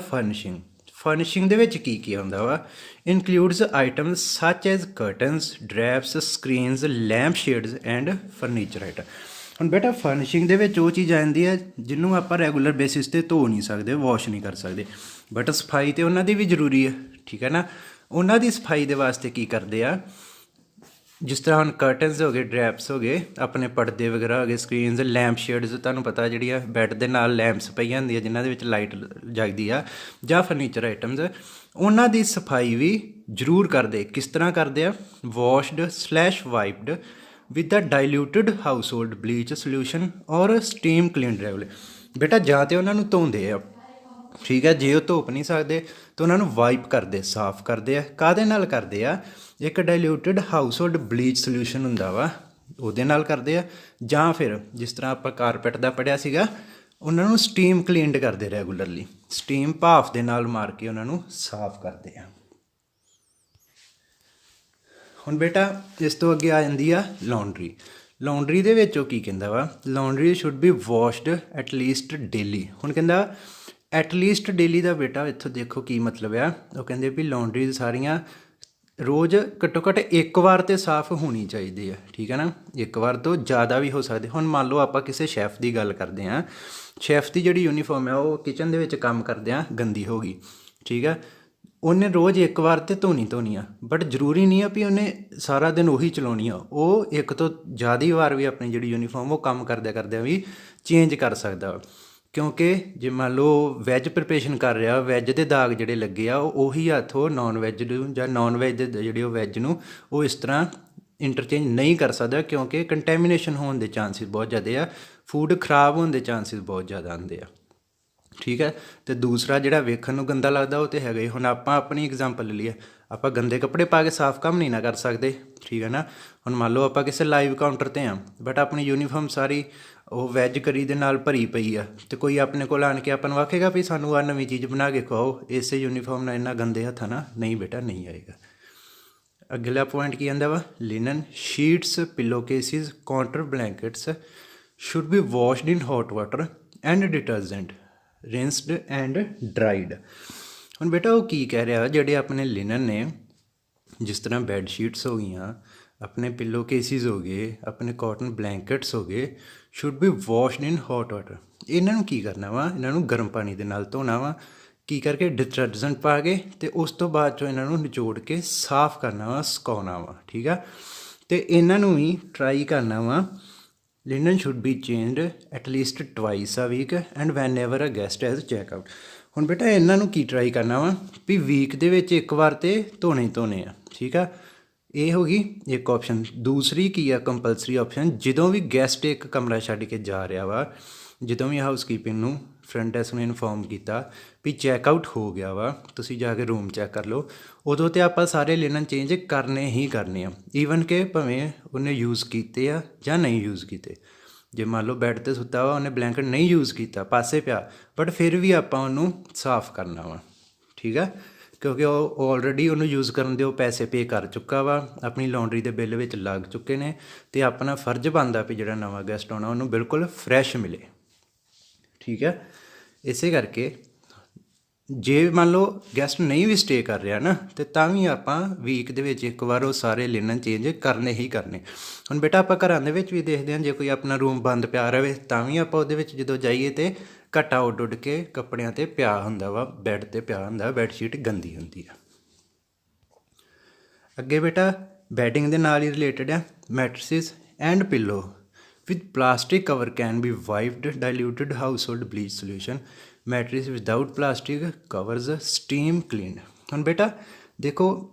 ਫਰਨਿਸ਼ਿੰਗ ਦੇ ਵਿੱਚ ਕੀ ਆਉਂਦਾ ਵਾ, includes items such as curtains, drapes, screens, lamp shades and furniture item. ਹੁਣ ਬੇਟਾ ਫਰਨਿਸ਼ਿੰਗ ਦੇ ਵਿੱਚ ਉਹ ਚੀਜ਼ ਆ ਜਾਂਦੀ ਹੈ ਜਿਹਨੂੰ ਆਪਾਂ ਰੈਗੂਲਰ ਬੇਸਿਸ 'ਤੇ ਧੋ ਨਹੀਂ ਸਕਦੇ, ਵਾਸ਼ ਨਹੀਂ ਕਰ ਸਕਦੇ, ਬਟ ਸਫਾਈ ਤਾਂ ਉਹਨਾਂ ਦੀ ਵੀ ਜ਼ਰੂਰੀ ਹੈ, ਠੀਕ ਹੈ ਨਾ। ਉਹਨਾਂ ਦੀ ਸਫਾਈ ਦੇ ਵਾਸਤੇ ਕੀ ਕਰਦੇ ਆ, ਜਿਸ ਤਰ੍ਹਾਂ ਹੁਣ ਕਰਟਨਸ ਹੋ ਗਏ, ਡਰੈਪਸ ਹੋ ਗਏ, ਆਪਣੇ ਪਰਦੇ ਵਗੈਰਾ ਹੋ ਗਏ, ਸਕਰੀਨਸ, ਲੈਂਪ ਸ਼ੇਡਸ, ਤੁਹਾਨੂੰ ਪਤਾ ਜਿਹੜੀਆਂ ਬੈੱਡ ਦੇ ਨਾਲ ਲੈਂਪਸ ਪਈਆਂ ਹੁੰਦੀਆਂ ਜਿਨ੍ਹਾਂ ਦੇ ਵਿੱਚ ਲਾਈਟ ਜਗਦੀ ਆ, ਜਾਂ ਫਰਨੀਚਰ ਆਈਟਮਸ, ਉਹਨਾਂ ਦੀ ਸਫਾਈ ਵੀ ਜ਼ਰੂਰ ਕਰਦੇ। ਕਿਸ ਤਰ੍ਹਾਂ ਕਰਦੇ ਆ, washed wiped with a diluted household bleach solution or steam cleaned regular. ਬੇਟਾ ਜਾਂ ਤਾਂ ਉਹਨਾਂ ਨੂੰ ਧੋਂਦੇ ਆ, ਠੀਕ ਹੈ, ਜੇ ਉਹ ਧੋਪ ਨਹੀਂ ਸਕਦੇ ਤਾਂ ਉਹਨਾਂ ਨੂੰ ਵਾਈਪ ਕਰਦੇ, ਸਾਫ਼ ਕਰਦੇ ਆ। ਕਾਹਦੇ ਨਾਲ ਕਰਦੇ ਆ, ਇੱਕ ਡਾਇਲੂਟਡ ਹਾਊਸ ਹੋਲਡ ਬਲੀਚ ਸੋਲਿਊਸ਼ਨ ਹੁੰਦਾ ਵਾ, ਉਹਦੇ ਨਾਲ ਕਰਦੇ ਆ, ਜਾਂ ਫਿਰ ਜਿਸ ਤਰ੍ਹਾਂ ਆਪਾਂ ਕਾਰਪੈਟ ਦਾ ਪੜ੍ਹਿਆ ਸੀਗਾ, ਉਹਨਾਂ ਨੂੰ ਸਟੀਮ ਕਲੀਨਡ ਕਰਦੇ ਰੈਗੂਲਰਲੀ, ਸਟੀਮ ਭਾਫ ਦੇ ਨਾਲ ਮਾਰ ਕੇ ਉਹਨਾਂ ਨੂੰ ਸਾਫ਼ ਕਰਦੇ ਆ। ਹੁਣ ਬੇਟਾ ਇਸ ਤੋਂ ਅੱਗੇ ਆ ਜਾਂਦੀ ਆ ਲਾਂਡਰੀ। ਲਾਂਡਰੀ ਦੇ ਵਿੱਚ ਉਹ ਕੀ ਕਹਿੰਦਾ ਵਾ, laundry should be washed at least daily. ਹੁਣ ਕਹਿੰਦਾ ਐਟਲੀਸਟ ਡੇਲੀ ਦਾ ਬੇਟਾ ਇੱਥੋਂ ਦੇਖੋ ਕੀ ਮਤਲਬ ਆ, ਉਹ ਕਹਿੰਦੇ ਵੀ ਲਾਂਡਰੀ ਸਾਰੀਆਂ ਰੋਜ਼ ਘੱਟੋ ਘੱਟ ਇੱਕ ਵਾਰ ਤਾਂ ਸਾਫ਼ ਹੋਣੀ ਚਾਹੀਦੀ ਹੈ, ਠੀਕ ਹੈ ਨਾ। ਇੱਕ ਵਾਰ ਤੋਂ ਜ਼ਿਆਦਾ ਵੀ ਹੋ ਸਕਦੇ। ਹੁਣ ਮੰਨ ਲਓ ਆਪਾਂ ਕਿਸੇ ਸ਼ੈਫ ਦੀ ਗੱਲ ਕਰਦੇ ਹਾਂ, ਸ਼ੈਫ ਦੀ ਜਿਹੜੀ ਯੂਨੀਫਾਰਮ ਹੈ ਉਹ ਕਿਚਨ ਦੇ ਵਿੱਚ ਕੰਮ ਕਰਦਿਆਂ ਗੰਦੀ ਹੋ ਗਈ, ਠੀਕ ਹੈ, ਉਹਨੇ ਰੋਜ਼ ਇੱਕ ਵਾਰ ਤਾਂ ਧੋਣੀ ਆ, ਬਟ ਜ਼ਰੂਰੀ ਨਹੀਂ ਆ ਵੀ ਉਹਨੇ ਸਾਰਾ ਦਿਨ ਉਹੀ ਚਲਾਉਣੀ ਆ। ਉਹ ਇੱਕ ਤੋਂ ਜ਼ਿਆਦਾ ਵਾਰ ਵੀ ਆਪਣੀ ਜਿਹੜੀ ਯੂਨੀਫਾਰਮ ਉਹ ਕੰਮ ਕਰਦਿਆਂ ਵੀ ਚੇਂਜ ਕਰ ਸਕਦਾ, ਕਿਉਂਕਿ ਜੇ ਮੰਨ ਲਓ ਵੈੱਜ ਪ੍ਰੀਪਰੇਸ਼ਨ ਕਰ ਰਿਹਾ, ਵੈੱਜ ਦੇ ਦਾਗ ਜਿਹੜੇ ਲੱਗੇ ਆ ਉਹ ਉਹੀ ਹੱਥ ਉਹ ਨੋਨ ਵੈੱਜ ਨੂੰ ਜਾਂ ਨੋਨ ਵੈੱਜ ਦੇ ਜਿਹੜੇ ਉਹ ਵੈੱਜ ਨੂੰ ਉਹ ਇਸ ਤਰ੍ਹਾਂ ਇੰਟਰਚੇਂਜ ਨਹੀਂ ਕਰ ਸਕਦਾ, ਕਿਉਂਕਿ ਕੰਟੈਮੀਨੇਸ਼ਨ ਹੋਣ ਦੇ ਚਾਂਸਿਸ ਬਹੁਤ ਜ਼ਿਆਦਾ ਆ, ਫੂਡ ਖਰਾਬ ਹੋਣ ਦੇ ਚਾਂਸਿਸ ਬਹੁਤ ਜ਼ਿਆਦਾ ਆਉਂਦੇ ਆ, ਠੀਕ ਹੈ। ਅਤੇ ਦੂਸਰਾ ਜਿਹੜਾ ਵੇਖਣ ਨੂੰ ਗੰਦਾ ਲੱਗਦਾ ਉਹ ਤਾਂ ਹੈਗਾ ਹੀ। ਹੁਣ ਆਪਾਂ ਆਪਣੀ ਐਗਜ਼ਾਮਪਲ ਲੈ ਲਈਏ, ਆਪਾਂ ਗੰਦੇ ਕੱਪੜੇ ਪਾ ਕੇ ਸਾਫ਼ ਕੰਮ ਨਹੀਂ ਨਾ ਕਰ ਸਕਦੇ, ਠੀਕ ਹੈ ਨਾ। ਹੁਣ ਮੰਨ ਲਓ ਆਪਾਂ ਕਿਸੇ ਲਾਈਵ ਕਾਊਂਟਰ 'ਤੇ ਹਾਂ, ਬਟ ਆਪਣੀ ਯੂਨੀਫਾਰਮ ਸਾਰੀ ਉਹ ਵੈੱਜ ਕਰੀ ਦੇ ਨਾਲ ਭਰੀ ਪਈ ਆ, ਅਤੇ ਕੋਈ ਆਪਣੇ ਕੋਲ ਆਣ ਕੇ ਆਪਾਂ ਨੂੰ ਆਖੇਗਾ ਵੀ ਸਾਨੂੰ ਆਹ ਨਵੀਂ ਚੀਜ਼ ਬਣਾ ਕੇ ਖਵਾਓ ਇਸੇ ਯੂਨੀਫਾਰਮ ਨਾਲ, ਇੰਨਾ ਗੰਦੇ ਹੱਥਾਂ ਨਾਲ ਨਹੀਂ ਬੇਟਾ, ਨਹੀਂ ਆਏਗਾ। ਅਗਲਾ ਪੁਆਇੰਟ ਕੀ ਆਉਂਦਾ ਵਾ, linen sheets, pillow cases, counter blankets should be washed in hot water and detergent, rinsed and dried. ਹੁਣ ਬੇਟਾ ਉਹ ਕੀ ਕਹਿ ਰਿਹਾ, ਜਿਹੜੇ ਆਪਣੇ ਲਿਨਨ ਨੇ, ਜਿਸ ਤਰ੍ਹਾਂ ਬੈੱਡ ਸ਼ੀਟਸ ਹੋ ਗਈਆਂ, ਆਪਣੇ ਪਿੱਲੋ ਕੇਸਿਸ ਹੋ ਗਏ, ਆਪਣੇ ਕਾਟਨ ਬਲੈਂਕਟਸ ਹੋ ਗਏ, should be washed in hot water. ਇਹਨਾਂ ਨੂੰ ਕੀ ਕਰਨਾ ਵਾ, ਇਹਨਾਂ ਨੂੰ ਗਰਮ ਪਾਣੀ ਦੇ ਨਾਲ ਧੋਣਾ ਵਾ, ਕੀ ਕਰਕੇ, ਡਿਟਰਜੈਂਟ ਪਾ ਕੇ, ਅਤੇ ਉਸ ਤੋਂ ਬਾਅਦ 'ਚੋਂ ਇਹਨਾਂ ਨੂੰ ਨਿਚੋੜ ਕੇ ਸਾਫ਼ ਕਰਨਾ ਵਾ, ਸੁਕਾਉਣਾ ਵਾ, ਠੀਕ ਆ। ਅਤੇ ਇਹਨਾਂ ਨੂੰ ਵੀ ਟਰਾਈ ਕਰਨਾ ਵਾ, linen should be changed at least twice a week and whenever a guest has check out. ਹੁਣ ਬੇਟਾ ਇਹਨਾਂ ਨੂੰ ਕੀ ਟਰਾਈ ਕਰਨਾ ਵਾ ਵੀ ਵੀਕ ਦੇ ਵਿੱਚ ਇੱਕ ਵਾਰ ਤਾਂ ਧੋਣੇ ਆ, ਠੀਕ ਆ। ਇਹ ਹੋ ਗਈ ਇੱਕ ਆਪਸ਼ਨ। ਦੂਸਰੀ ਕੀ ਆ, ਕੰਪਲਸਰੀ ਆਪਸ਼ਨ, ਜਦੋਂ ਵੀ ਗੈਸਟ ਇੱਕ ਕਮਰਾ ਛੱਡ ਕੇ ਜਾ ਰਿਹਾ ਵਾ, ਜਦੋਂ ਵੀ ਹਾਊਸਕੀਪਿੰਗ ਨੂੰ ਫਰੰਟ ਡੈਸਕ ਨੂੰ ਇਨਫੋਰਮ ਕੀਤਾ ਵੀ ਚੈੱਕਆਊਟ ਹੋ ਗਿਆ ਵਾ, ਤੁਸੀਂ ਜਾ ਕੇ ਰੂਮ ਚੈੱਕ ਕਰ ਲਓ, ਉਦੋਂ ਤਾਂ ਆਪਾਂ ਸਾਰੇ ਲਿਨਨ ਚੇਂਜ ਕਰਨੇ ਹੀ ਕਰਨੇ ਆ, ਈਵਨ ਕਿ ਭਾਵੇਂ ਉਹਨੇ ਯੂਜ਼ ਕੀਤੇ ਆ ਜਾਂ ਨਹੀਂ ਯੂਜ਼ ਕੀਤੇ। ਜੇ ਮੰਨ ਲਓ ਬੈੱਡ 'ਤੇ ਸੁੱਤਾ ਵਾ, ਉਹਨੇ ਬਲੈਂਕਟ ਨਹੀਂ ਯੂਜ਼ ਕੀਤਾ, ਪਾਸੇ ਪਿਆ, ਬਟ ਫਿਰ ਵੀ ਆਪਾਂ ਉਹਨੂੰ ਸਾਫ਼ ਕਰਨਾ ਵਾ, ਠੀਕ ਆ, ਕਿਉਂਕਿ ਉਹ ਆਲਰੇਡੀ ਉਹਨੂੰ ਯੂਜ਼ ਕਰਨ ਦੇ ਉਹ ਪੈਸੇ ਪੇ ਕਰ ਚੁੱਕਾ ਵਾ, ਆਪਣੀ ਲਾਂਡਰੀ ਦੇ ਬਿੱਲ ਵਿੱਚ ਲੱਗ ਚੁੱਕੇ ਨੇ, ਅਤੇ ਆਪਣਾ ਫਰਜ਼ ਬਣਦਾ ਵੀ ਜਿਹੜਾ ਨਵਾਂ ਗੈਸਟ ਆਉਣਾ ਉਹਨੂੰ ਬਿਲਕੁਲ ਫਰੈਸ਼ ਮਿਲੇ, ਠੀਕ ਹੈ। ਇਸੇ ਕਰਕੇ ਜੇ ਮੰਨ ਲਓ ਗੈਸਟ ਨਹੀਂ ਵੀ ਸਟੇ ਕਰ ਰਿਹਾ ਨਾ, ਅਤੇ ਤਾਂ ਵੀ ਆਪਾਂ ਵੀਕ ਦੇ ਵਿੱਚ ਇੱਕ ਵਾਰ ਉਹ ਸਾਰੇ ਲਿਨਨ ਚੇਂਜ ਕਰਨੇ ਹੀ ਕਰਨੇ। ਹੁਣ ਬੇਟਾ ਆਪਾਂ ਘਰਾਂ ਦੇ ਵਿੱਚ ਵੀ ਦੇਖਦੇ ਹਾਂ, ਜੇ ਕੋਈ ਆਪਣਾ ਰੂਮ ਬੰਦ ਪਿਆ ਰਹੇ ਤਾਂ ਵੀ ਆਪਾਂ ਉਹਦੇ ਵਿੱਚ ਜਦੋਂ ਜਾਈਏ ਤਾਂ ਘਟਾ ਉੱਡ ਕੇ ਕੱਪੜਿਆਂ 'ਤੇ ਪਿਆ ਹੁੰਦਾ ਵਾ, ਬੈੱਡ 'ਤੇ ਪਿਆ ਹੁੰਦਾ, ਬੈੱਡ ਸ਼ੀਟ ਗੰਦੀ ਹੁੰਦੀ ਆ। ਅੱਗੇ ਬੇਟਾ ਬੈਡਿੰਗ ਦੇ ਨਾਲ ਹੀ ਰਿਲੇਟਡ ਆ, mattresses and pillow with plastic cover can be wiped diluted household bleach solution, mattress without plastic covers steam cleaned। ਹੁਣ ਬੇਟਾ ਦੇਖੋ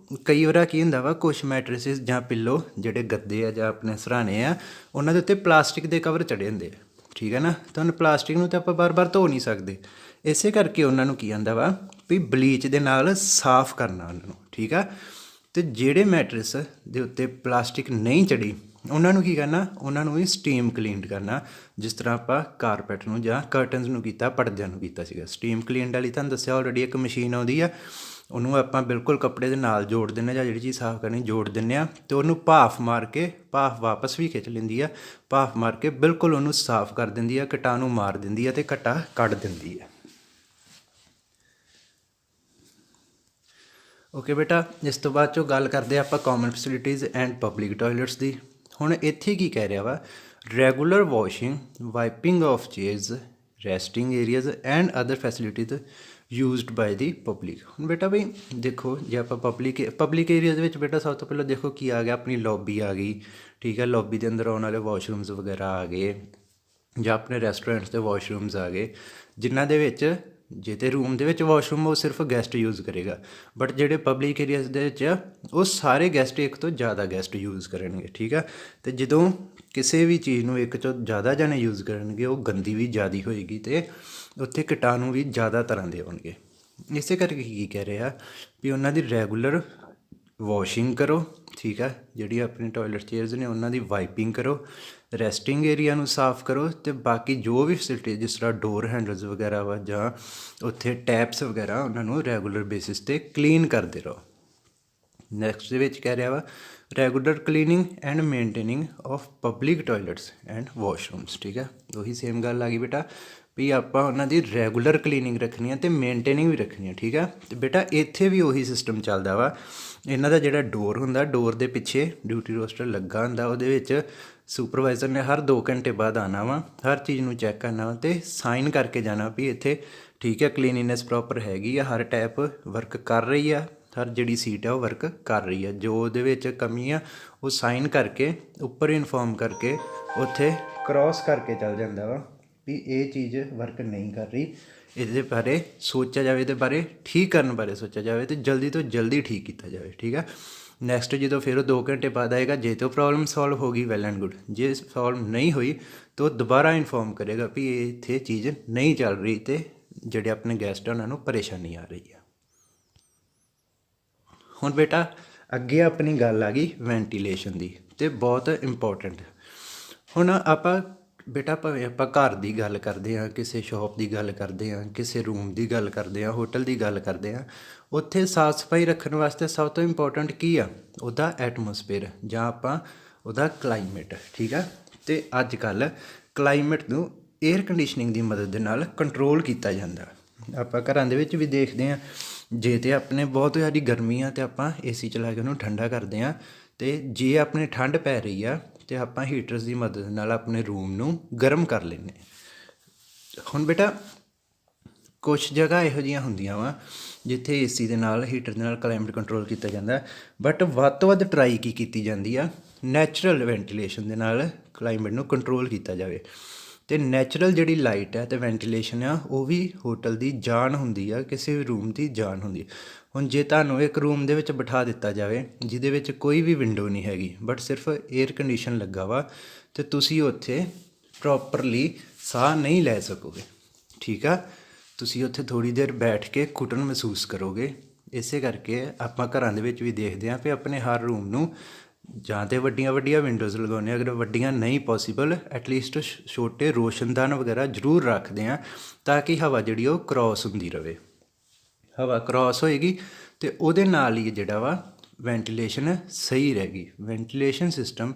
ਕਈ ਵਾਰ ਕੀ ਹੁੰਦਾ ਵਾ, ਕੁਛ ਮੈਟਰਸਿਸ ਜਾਂ ਪਿੱਲੋ ਜਿਹੜੇ ਗੱਦੇ ਆ ਜਾਂ ਆਪਣੇ ਸਰਾਣੇ ਆ, ਉਹਨਾਂ ਦੇ ਉੱਤੇ ਪਲਾਸਟਿਕ ਦੇ ਕਵਰ ਚੜੇ ਹੁੰਦੇ ਆ, ਠੀਕ ਹੈ ਨਾ। ਤਾਂ ਹੁਣ ਪਲਾਸਟਿਕ ਨੂੰ ਤਾਂ ਆਪਾਂ ਬਾਰ-ਬਾਰ ਧੋ ਨਹੀਂ ਸਕਦੇ, ਇਸੇ ਕਰਕੇ ਉਹਨਾਂ ਨੂੰ ਕੀ ਆਉਂਦਾ ਵਾ ਵੀ ਬਲੀਚ ਦੇ ਨਾਲ ਸਾਫ਼ ਕਰਨਾ ਉਹਨਾਂ ਨੂੰ, ਠੀਕ ਆ। ਅਤੇ ਜਿਹੜੇ ਮੈਟਰਸ ਦੇ ਉੱਤੇ ਪਲਾਸਟਿਕ ਨਹੀਂ ਚੜੀ ਉਹਨਾਂ ਨੂੰ ਕੀ ਕਰਨਾ, ਉਹਨਾਂ ਨੂੰ ਵੀ ਸਟੀਮ ਕਲੀਨਡ ਕਰਨਾ, ਜਿਸ ਤਰ੍ਹਾਂ ਆਪਾਂ ਕਾਰਪੈਟ ਨੂੰ ਜਾਂ ਕਰਟਨਸ ਨੂੰ ਕੀਤਾ, ਪਰਦਿਆਂ ਨੂੰ ਕੀਤਾ ਸੀਗਾ। ਸਟੀਮ ਕਲੀਨਡ ਵਾਲੀ ਤੁਹਾਨੂੰ ਦੱਸਿਆ ਆਲਰੇਡੀ ਇੱਕ ਮਸ਼ੀਨ ਆਉਂਦੀ ਆ, ਉਹਨੂੰ ਆਪਾਂ ਬਿਲਕੁਲ ਕੱਪੜੇ ਦੇ ਨਾਲ ਜੋੜ ਦਿੰਦੇ ਜਾਂ ਜਿਹੜੀ ਚੀਜ਼ ਸਾਫ਼ ਕਰਨੀ ਜੋੜ ਦਿੰਦੇ ਹਾਂ, ਅਤੇ ਉਹਨੂੰ ਭਾਫ਼ ਮਾਰ ਕੇ, ਭਾਫ਼ ਵਾਪਸ ਵੀ ਖਿੱਚ ਲੈਂਦੀ ਆ, ਭਾਫ਼ ਮਾਰ ਕੇ ਬਿਲਕੁਲ ਉਹਨੂੰ ਸਾਫ਼ ਕਰ ਦਿੰਦੀ ਆ, ਕੀਟਾਣੂ ਮਾਰ ਦਿੰਦੀ ਆ ਅਤੇ ਘਟਾ ਕੱਢ ਦਿੰਦੀ ਆ। ਓਕੇ ਬੇਟਾ, ਇਸ ਤੋਂ ਬਾਅਦ 'ਚੋਂ ਗੱਲ ਕਰਦੇ ਆਪਾਂ common facilities and public toilets ਦੀ। ਹੁਣ ਇੱਥੇ ਕੀ ਕਹਿ ਰਿਹਾ ਵਾ, regular washing, wiping of chairs, resting areas and other facilities used by the public. ਹੁਣ ਬੇਟਾ ਬਈ ਦੇਖੋ, ਜੇ ਆਪਾਂ ਪਬਲਿਕ ਏਰੀਆ ਦੇ ਵਿੱਚ ਬੇਟਾ ਸਭ ਤੋਂ ਪਹਿਲਾਂ ਦੇਖੋ ਕੀ ਆ ਗਿਆ, ਆਪਣੀ ਲੌਬੀ ਆ ਗਈ, ਠੀਕ ਹੈ। ਲੌਬੀ ਦੇ ਅੰਦਰ ਆਉਣ ਵਾਲੇ ਵਾਸ਼ਰੂਮਸ ਵਗੈਰਾ ਆ ਗਏ, ਜਾਂ ਆਪਣੇ ਰੈਸਟੋਰੈਂਟਸ ਦੇ ਵਾਸ਼ਰੂਮਸ ਆ ਗਏ, ਜਿਨ੍ਹਾਂ ਦੇ ਵਿੱਚ ਜੇ ਤਾਂ ਰੂਮ ਦੇ ਵਿੱਚ ਵਾਸ਼ਰੂਮ ਉਹ ਸਿਰਫ ਗੈਸਟ ਯੂਜ਼ ਕਰੇਗਾ, ਬਟ ਜਿਹੜੇ ਪਬਲਿਕ ਏਰੀਆਜ਼ ਦੇ ਵਿੱਚ ਉਹ ਸਾਰੇ ਗੈਸਟ, ਇੱਕ ਤੋਂ ਜ਼ਿਆਦਾ ਗੈਸਟ ਯੂਜ਼ ਕਰਨਗੇ, ਠੀਕ ਆ। ਅਤੇ ਜਦੋਂ ਕਿਸੇ ਵੀ ਚੀਜ਼ ਨੂੰ ਇੱਕ ਤੋਂ ਜ਼ਿਆਦਾ ਜਣੇ ਯੂਜ਼ ਕਰਨਗੇ, ਉਹ ਗੰਦੀ ਵੀ ਜ਼ਿਆਦਾ ਹੋਏਗੀ ਅਤੇ ਉੱਥੇ ਕੀਟਾਣੂ ਵੀ ਜ਼ਿਆਦਾ ਤਰ੍ਹਾਂ ਦੇ ਹੋਣਗੇ। ਇਸੇ ਕਰਕੇ ਕੀ ਕਹਿ ਰਿਹਾ ਵੀ ਉਹਨਾਂ ਦੀ ਰੈਗੂਲਰ ਵਾਸ਼ਿੰਗ ਕਰੋ, ਠੀਕ ਆ। ਜਿਹੜੀ ਆਪਣੀ ਟੋਇਲਟ ਚੇਅਰਸ ਨੇ ਉਹਨਾਂ ਦੀ ਵਾਈਪਿੰਗ ਕਰੋ, ਰੈਸਟਿੰਗ ਏਰੀਆ ਨੂੰ ਸਾਫ਼ ਕਰੋ, ਅਤੇ ਬਾਕੀ ਜੋ ਵੀ ਫੈਸਿਲਿਟੀ ਜਿਸ ਤਰ੍ਹਾਂ ਡੋਰ ਹੈਂਡਲਸ ਵਗੈਰਾ ਵਾ ਜਾਂ ਉੱਥੇ ਟੈਪਸ ਵਗੈਰਾ, ਉਹਨਾਂ ਨੂੰ ਰੈਗੂਲਰ ਬੇਸਿਸ 'ਤੇ ਕਲੀਨ ਕਰਦੇ ਰਹੋ। ਨੈਕਸਟ ਦੇ ਵਿੱਚ ਕਹਿ ਰਿਹਾ ਵਾ, regular cleaning and maintaining of public toilets and washrooms, ਠੀਕ ਹੈ। ਉਹੀ ਸੇਮ ਗੱਲ ਆ ਗਈ ਬੇਟਾ ਵੀ ਆਪਾਂ ਉਹਨਾਂ ਦੀ ਰੈਗੂਲਰ ਕਲੀਨਿੰਗ ਰੱਖਣੀ ਆ ਅਤੇ ਮੇਨਟੇਨਿੰਗ ਵੀ ਰੱਖਣੀ ਆ, ਠੀਕ ਆ। ਅਤੇ ਬੇਟਾ ਇੱਥੇ ਵੀ ਉਹੀ ਸਿਸਟਮ ਚੱਲਦਾ ਵਾ। ਇਹਨਾਂ ਦਾ ਜਿਹੜਾ ਡੋਰ ਹੁੰਦਾ, ਡੋਰ ਦੇ ਪਿੱਛੇ ਡਿਊਟੀ ਰੋਸਟਰ ਲੱਗਾ ਹੁੰਦਾ, ਉਹਦੇ ਵਿੱਚ ਸੁਪਰਵਾਈਜ਼ਰ ਨੇ ਹਰ 2 ਘੰਟੇ ਬਾਅਦ ਆਉਣਾ ਵਾ, ਹਰ ਚੀਜ਼ ਨੂੰ ਚੈੱਕ ਕਰਨਾ ਵਾ ਅਤੇ ਸਾਈਨ ਕਰਕੇ ਜਾਣਾ ਵੀ ਇੱਥੇ ਠੀਕ ਹੈ, ਕਲੀਨਿਨੈਸ ਪ੍ਰੋਪਰ ਹੈਗੀ ਆ, ਹਰ ਟੈਪ ਵਰਕ ਕਰ ਰਹੀ ਆ, ਹਰ ਜਿਹੜੀ ਸੀਟ ਆ ਉਹ ਵਰਕ ਕਰ ਰਹੀ ਆ। ਜੋ ਉਹਦੇ ਵਿੱਚ ਕਮੀ ਆ ਉਹ ਸਾਈਨ ਕਰਕੇ ਉੱਪਰ ਇਨਫੋਰਮ ਕਰਕੇ ਉੱਥੇ ਕ੍ਰੋਸ ਕਰਕੇ ਚੱਲ ਜਾਂਦਾ ਵਾ ਵੀ ਇਹ ਚੀਜ਼ ਵਰਕ ਨਹੀਂ ਕਰ ਰਹੀ, ਇਹਦੇ ਬਾਰੇ ਸੋਚਿਆ ਜਾਵੇ, ਇਹਦੇ ਬਾਰੇ ਠੀਕ ਕਰਨ ਬਾਰੇ ਸੋਚਿਆ ਜਾਵੇ ਅਤੇ ਜਲਦੀ ਤੋਂ ਜਲਦੀ ਠੀਕ ਕੀਤਾ ਜਾਵੇ, ਠੀਕ ਆ। ਨੈਕਸਟ ਜਦੋਂ ਫਿਰ ਉਹ 2 ਘੰਟੇ ਬਾਅਦ ਆਏਗਾ, ਜੇ ਤਾਂ ਪ੍ਰੋਬਲਮ ਸੋਲਵ ਹੋ ਗਈ ਵੈਲ ਐਂਡ ਗੁੱਡ, ਜੇ ਸੋਲਵ ਨਹੀਂ ਹੋਈ ਤਾਂ ਉਹ ਦੁਬਾਰਾ ਇਨਫੋਰਮ ਕਰੇਗਾ ਵੀ ਇਹ ਇੱਥੇ ਚੀਜ਼ ਨਹੀਂ ਚੱਲ ਰਹੀ ਅਤੇ ਜਿਹੜੇ ਆਪਣੇ ਗੈਸਟ ਆ ਉਹਨਾਂ ਨੂੰ ਪਰੇਸ਼ਾਨੀ ਆ ਰਹੀ ਆ। ਹੁਣ ਬੇਟਾ ਅੱਗੇ ਆਪਣੀ ਗੱਲ ਆ ਗਈ ਵੈਂਟੀਲੇਸ਼ਨ ਦੀ, ਅਤੇ ਬਹੁਤ ਇੰਪੋਰਟੈਂਟ। ਹੁਣ ਆਪਾਂ ਬੇਟਾ ਭਾਵੇਂ ਆਪਾਂ ਘਰ ਦੀ ਗੱਲ ਕਰਦੇ ਹਾਂ, ਕਿਸੇ ਸ਼ੌਪ ਦੀ ਗੱਲ ਕਰਦੇ ਹਾਂ, ਕਿਸੇ ਰੂਮ ਦੀ ਗੱਲ ਕਰਦੇ ਹਾਂ, ਹੋਟਲ ਦੀ ਗੱਲ ਕਰਦੇ ਹਾਂ, ਉੱਥੇ ਸਾਫ਼ ਸਫਾਈ ਰੱਖਣ ਵਾਸਤੇ ਸਭ ਤੋਂ ਇੰਪੋਰਟੈਂਟ ਕੀ ਆ, ਉਹਦਾ ਐਟਮੋਸਫੇਅਰ ਜਾਂ ਆਪਾਂ ਉਹਦਾ ਕਲਾਈਮੇਟ, ਠੀਕ ਆ। ਅਤੇ ਅੱਜ ਕੱਲ੍ਹ ਕਲਾਈਮੇਟ ਨੂੰ ਏਅਰ ਕੰਡੀਸ਼ਨਿੰਗ ਦੀ ਮਦਦ ਦੇ ਨਾਲ ਕੰਟਰੋਲ ਕੀਤਾ ਜਾਂਦਾ। ਆਪਾਂ ਘਰਾਂ ਦੇ ਵਿੱਚ ਵੀ ਦੇਖਦੇ ਹਾਂ, ਜੇ ਤਾਂ ਆਪਣੇ ਬਹੁਤ ਜ਼ਿਆਦਾ ਗਰਮੀ ਆ ਤਾਂ ਆਪਾਂ AC ਚਲਾ ਕੇ ਉਹਨੂੰ ਠੰਡਾ ਕਰਦੇ ਹਾਂ, ਅਤੇ ਜੇ ਆਪਣੇ ਠੰਡ ਪੈ ਰਹੀ ਆ ਅਤੇ ਆਪਾਂ ਹੀਟਰਸ ਦੀ ਮਦਦ ਨਾਲ ਆਪਣੇ ਰੂਮ ਨੂੰ ਗਰਮ ਕਰ ਲੈਂਦੇ। ਹੁਣ ਬੇਟਾ ਕੁਛ ਜਗ੍ਹਾ ਇਹੋ ਜਿਹੀਆਂ ਹੁੰਦੀਆਂ ਵਾ ਜਿੱਥੇ AC ਦੇ ਨਾਲ, ਹੀਟਰ ਦੇ ਨਾਲ ਕਲਾਈਮੇਟ ਕੰਟਰੋਲ ਕੀਤਾ ਜਾਂਦਾ, ਬਟ ਵੱਧ ਤੋਂ ਵੱਧ ਟਰਾਈ ਕੀ ਕੀਤੀ ਜਾਂਦੀ ਆ, ਨੈਚੁਰਲ ਵੈਂਟੀਲੇਸ਼ਨ ਦੇ ਨਾਲ ਕਲਾਈਮੇਟ ਨੂੰ ਕੰਟਰੋਲ ਕੀਤਾ ਜਾਵੇ। ਅਤੇ ਨੈਚੁਰਲ ਜਿਹੜੀ ਲਾਈਟ ਹੈ ਅਤੇ ਵੈਂਟੀਲੇਸ਼ਨ ਆ, ਉਹ ਵੀ ਹੋਟਲ ਦੀ ਜਾਨ ਹੁੰਦੀ ਆ, ਕਿਸੇ ਵੀ ਰੂਮ ਦੀ ਜਾਨ ਹੁੰਦੀ। ਹੁਣ ਜੇ ਤੁਹਾਨੂੰ ਇੱਕ ਰੂਮ ਦੇ ਵਿੱਚ ਬਿਠਾ ਦਿੱਤਾ ਜਾਵੇ ਜਿਹਦੇ ਵਿੱਚ ਕੋਈ ਵੀ ਵਿੰਡੋ ਨਹੀਂ ਹੈਗੀ, ਬਟ ਸਿਰਫ ਏਅਰ ਕੰਡੀਸ਼ਨ ਲੱਗਾ ਵਾ, ਅਤੇ ਤੁਸੀਂ ਉੱਥੇ ਪ੍ਰੋਪਰਲੀ ਸਾਹ ਨਹੀਂ ਲੈ ਸਕੋਗੇ, ਠੀਕ ਆ। ਤੁਸੀਂ ਉੱਥੇ ਥੋੜ੍ਹੀ ਦੇਰ ਬੈਠ ਕੇ ਘੁਟਨ ਮਹਿਸੂਸ ਕਰੋਗੇ। ਇਸੇ ਕਰਕੇ ਆਪਾਂ ਘਰਾਂ ਦੇ ਵਿੱਚ ਵੀ ਦੇਖਦੇ ਹਾਂ ਵੀ ਆਪਣੇ ਹਰ ਰੂਮ ਨੂੰ ਜਾਂ ਤਾਂ ਵੱਡੀਆਂ ਵੱਡੀਆਂ ਵਿੰਡੋਜ਼ ਲਗਾਉਂਦੇ ਹਾਂ, ਅਗਰ ਵੱਡੀਆਂ ਨਹੀਂ ਪੋਸੀਬਲ ਐਟਲੀਸਟ ਛੋਟੇ ਰੋਸ਼ਨਦਾਨ ਵਗੈਰਾ ਜ਼ਰੂਰ ਰੱਖਦੇ ਹਾਂ, ਤਾਂ ਕਿ ਹਵਾ ਜਿਹੜੀ ਉਹ ਕਰੋਸ ਹੁੰਦੀ ਰਹੇ। ਹਵਾ ਕਰੋਸ ਹੋਏਗੀ ਅਤੇ ਉਹਦੇ ਨਾਲ ਹੀ ਜਿਹੜਾ ਵਾ ਵੈਂਟੀਲੇਸ਼ਨ ਸਹੀ ਰਹੇਗੀ। Ventilation system